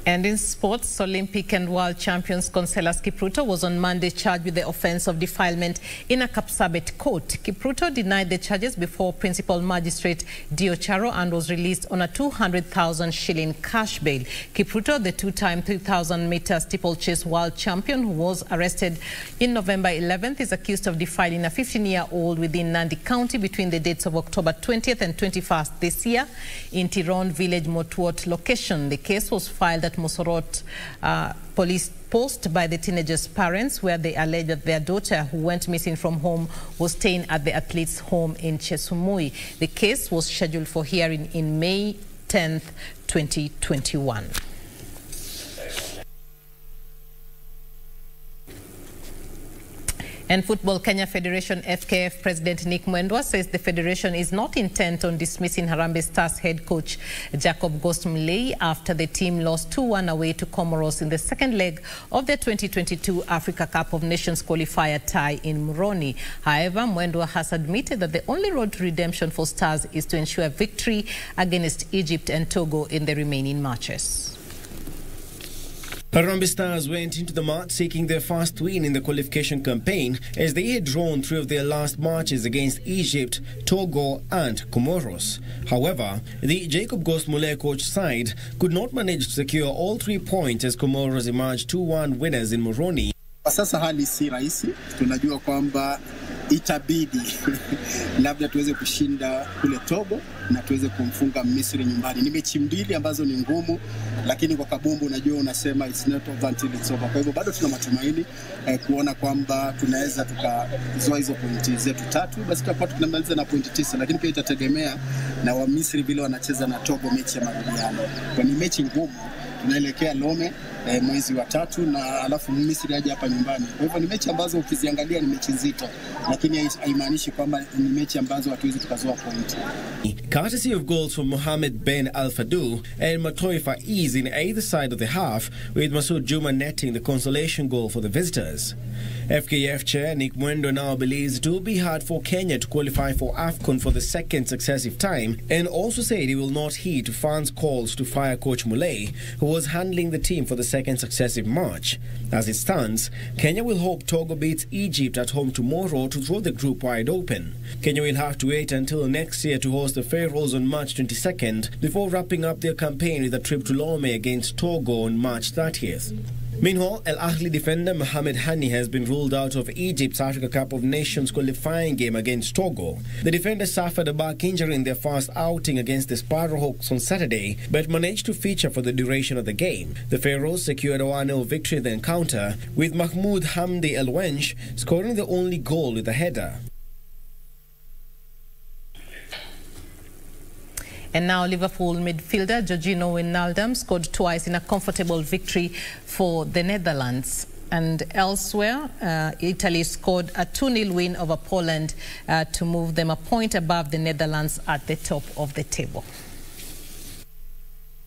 And in sports, Olympic and world champions Conseslus Kipruto was on Monday charged with the offence of defilement in a Kapsabet court. Kipruto denied the charges before Principal Magistrate Dio Charo and was released on a 200,000 shilling cash bail. Kipruto, the two-time 3,000-meter steeplechase world champion who was arrested in November 11th, is accused of defiling a 15-year-old within Nandi County between the dates of October 20th and 21st this year in Tiron Village Motuot location. The case was filed at Mosorot police post by the teenager's parents, where they alleged that their daughter, who went missing from home, was staying at the athlete's home in Chesumui. The case was scheduled for hearing in May 10th, 2021. And Football Kenya Federation FKF President Nick Mwendwa says the federation is not intent on dismissing Harambee Stars head coach Jacob Ghost-Mulee after the team lost 2-1 away to Comoros in the second leg of the 2022 Africa Cup of Nations qualifier tie in Moroni. However, Mwendwa has admitted that the only road to redemption for Stars is to ensure victory against Egypt and Togo in the remaining matches. Harambee Stars went into the match seeking their first win in the qualification campaign as they had drawn 3 of their last matches against Egypt, Togo and Comoros. However, the Jacob Ghost-Mulee coach side could not manage to secure all 3 points as Comoros emerged 2-1 winners in Moroni. Kwa sasa hali si rahisi, tunajua kwamba itabidi labda tuweze kushinda kule Togo na tuweze kumfunga Misri nyumbani. Ni mechi mbili ambazo ni ngumu, lakini kwa kabumbu unajua unasema it's not over until it's over. Kwa hivyo bado tuna matumaini kuona kwamba tunaweza tukazoa hizo pointi zetu 3, basi tutakuwa tunamaliza na pointi 9, lakini pia itategemea na wa Misri vile wanacheza na Togo mechi ya marudiano. Kwa ni mechi ngumu, tunaelekea Lome mwezi wa 3 na alafu Misri aje hapa nyumbani. Kwa hivyo ni mechi ambazo ukiziangalia ni mechi nzito, lakini haimaanishi kwamba ni mechi ambazo hatuwezi tukazoa pointi. Courtesy of goals from Mohamed Ben Al-Fadou and Matoi Faiz in either side of the half, with Masoud Juma netting the consolation goal for the visitors. FKF chair Nick Mwendwa now believes it will be hard for Kenya to qualify for AFCON for the 2nd successive time, and also said he will not heed to fans' calls to fire coach Mulee, who was handling the team for the second successive match. As it stands, Kenya will hope Togo beats Egypt at home tomorrow to throw the group wide open. Kenya will have to wait until next year to host the Pharaohs on March 22nd before wrapping up their campaign with a trip to Lomé against Togo on March 30th. Meanwhile, Al Ahly defender Mohamed Hani has been ruled out of Egypt's Africa Cup of Nations qualifying game against Togo. The defender suffered a back injury in their first outing against the Sparrowhawks on Saturday, but managed to feature for the duration of the game. The Pharaohs secured a 1-0 victory in the encounter, with Mahmoud Hamdi El Wench scoring the only goal with a header. And now Liverpool midfielder Georginio Wijnaldum scored twice in a comfortable victory for the Netherlands. And elsewhere, Italy scored a 2-0 win over Poland to move them a point above the Netherlands at the top of the table.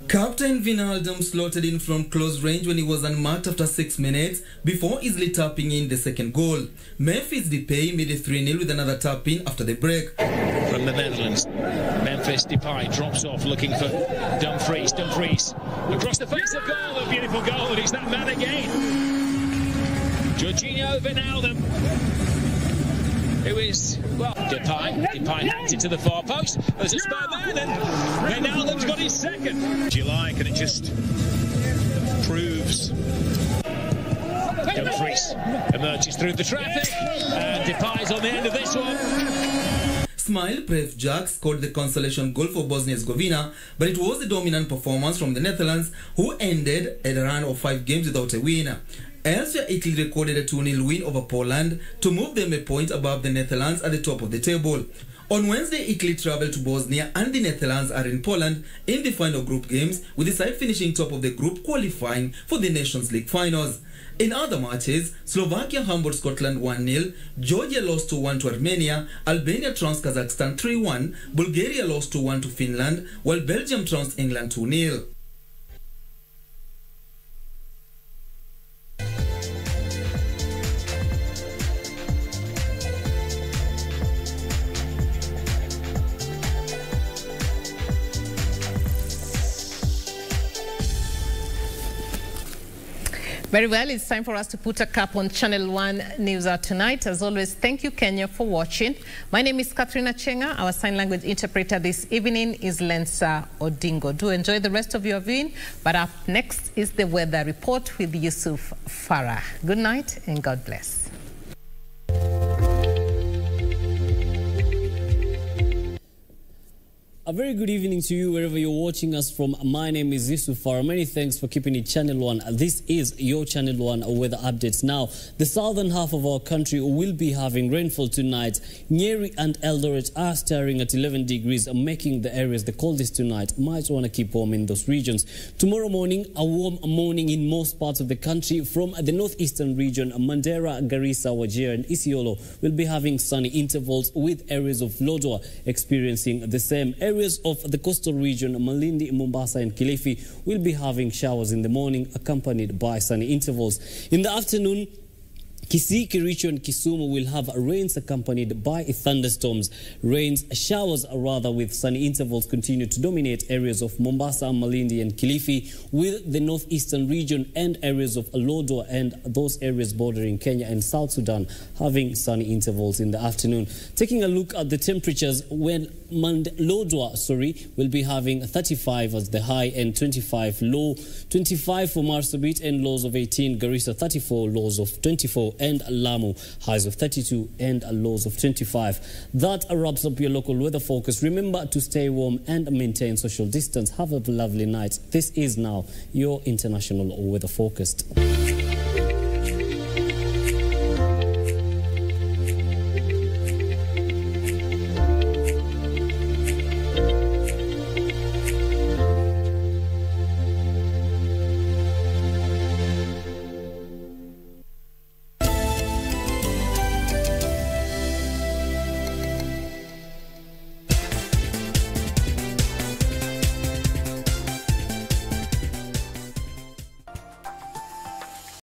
Captain Wijnaldum slotted in from close range when he was unmarked after 6 minutes before easily tapping in the second goal. Memphis Depay made it 3-0 with another tap-in after the break. From the Netherlands, Memphis Depay drops off looking for Dumfries. Dumfries across the face of goal, a beautiful goal, and he's that man again. Georginio Wijnaldum. It was, well, Depay hands it to the far post. There's a spur there, then Wijnaldum's got his second. July, and it just proves. Dumfries emerges through the traffic, and Depay's on the end of this one. Smile Prev Jack scored the consolation goal for Bosnia-Herzegovina, but it was the dominant performance from the Netherlands, who ended a run of 5 games without a win. Elsewhere, Italy recorded a 2-0 win over Poland to move them a point above the Netherlands at the top of the table. On Wednesday, Italy travelled to Bosnia and the Netherlands are in Poland in the final group games, with the side finishing top of the group qualifying for the Nations League finals. In other matches, Slovakia humbled Scotland 1-0, Georgia lost 2-1 to Armenia, Albania trounced Kazakhstan 3-1, Bulgaria lost 2-1 to Finland, while Belgium trounced England 2-0. Very well, it's time for us to put a cap on Channel 1 News Hour tonight. As always, thank you, Kenya, for watching. My name is Catherine Achieng'a. Our sign language interpreter this evening is Lensa Odingo. Do enjoy the rest of your viewing, but up next is the weather report with Yusuf Farah. Good night and God bless. A very good evening to you wherever you're watching us from. My name is Yusuf Farah. Many thanks for keeping it Channel 1. This is your Channel 1 weather updates. Now, the southern half of our country will be having rainfall tonight. Nyeri and Eldoret are staring at 11 degrees, making the areas the coldest tonight. Might want to keep warm in those regions. Tomorrow morning, a warm morning in most parts of the country. From the northeastern region, Mandera, Garissa, Wajir and Isiolo will be having sunny intervals, with areas of Lodwar experiencing the same. Areas of the coastal region, Malindi, Mombasa and Kilifi will be having showers in the morning, accompanied by sunny intervals. In the afternoon, Kisii, Kericho and Kisumu will have rains accompanied by thunderstorms. Rains, showers rather, with sunny intervals continue to dominate areas of Mombasa, Malindi and Kilifi, with the northeastern region and areas of Lodwar and those areas bordering Kenya and South Sudan having sunny intervals in the afternoon. Taking a look at the temperatures, when Lodwar, will be having 35 as the high and 25 low, 25 for Marsabit and lows of 18, Garissa 34, lows of 24, and Lamu, highs of 32 and lows of 25. That wraps up your local weather focus. Remember to stay warm and maintain social distance. Have a lovely night. This is now your international weather focus.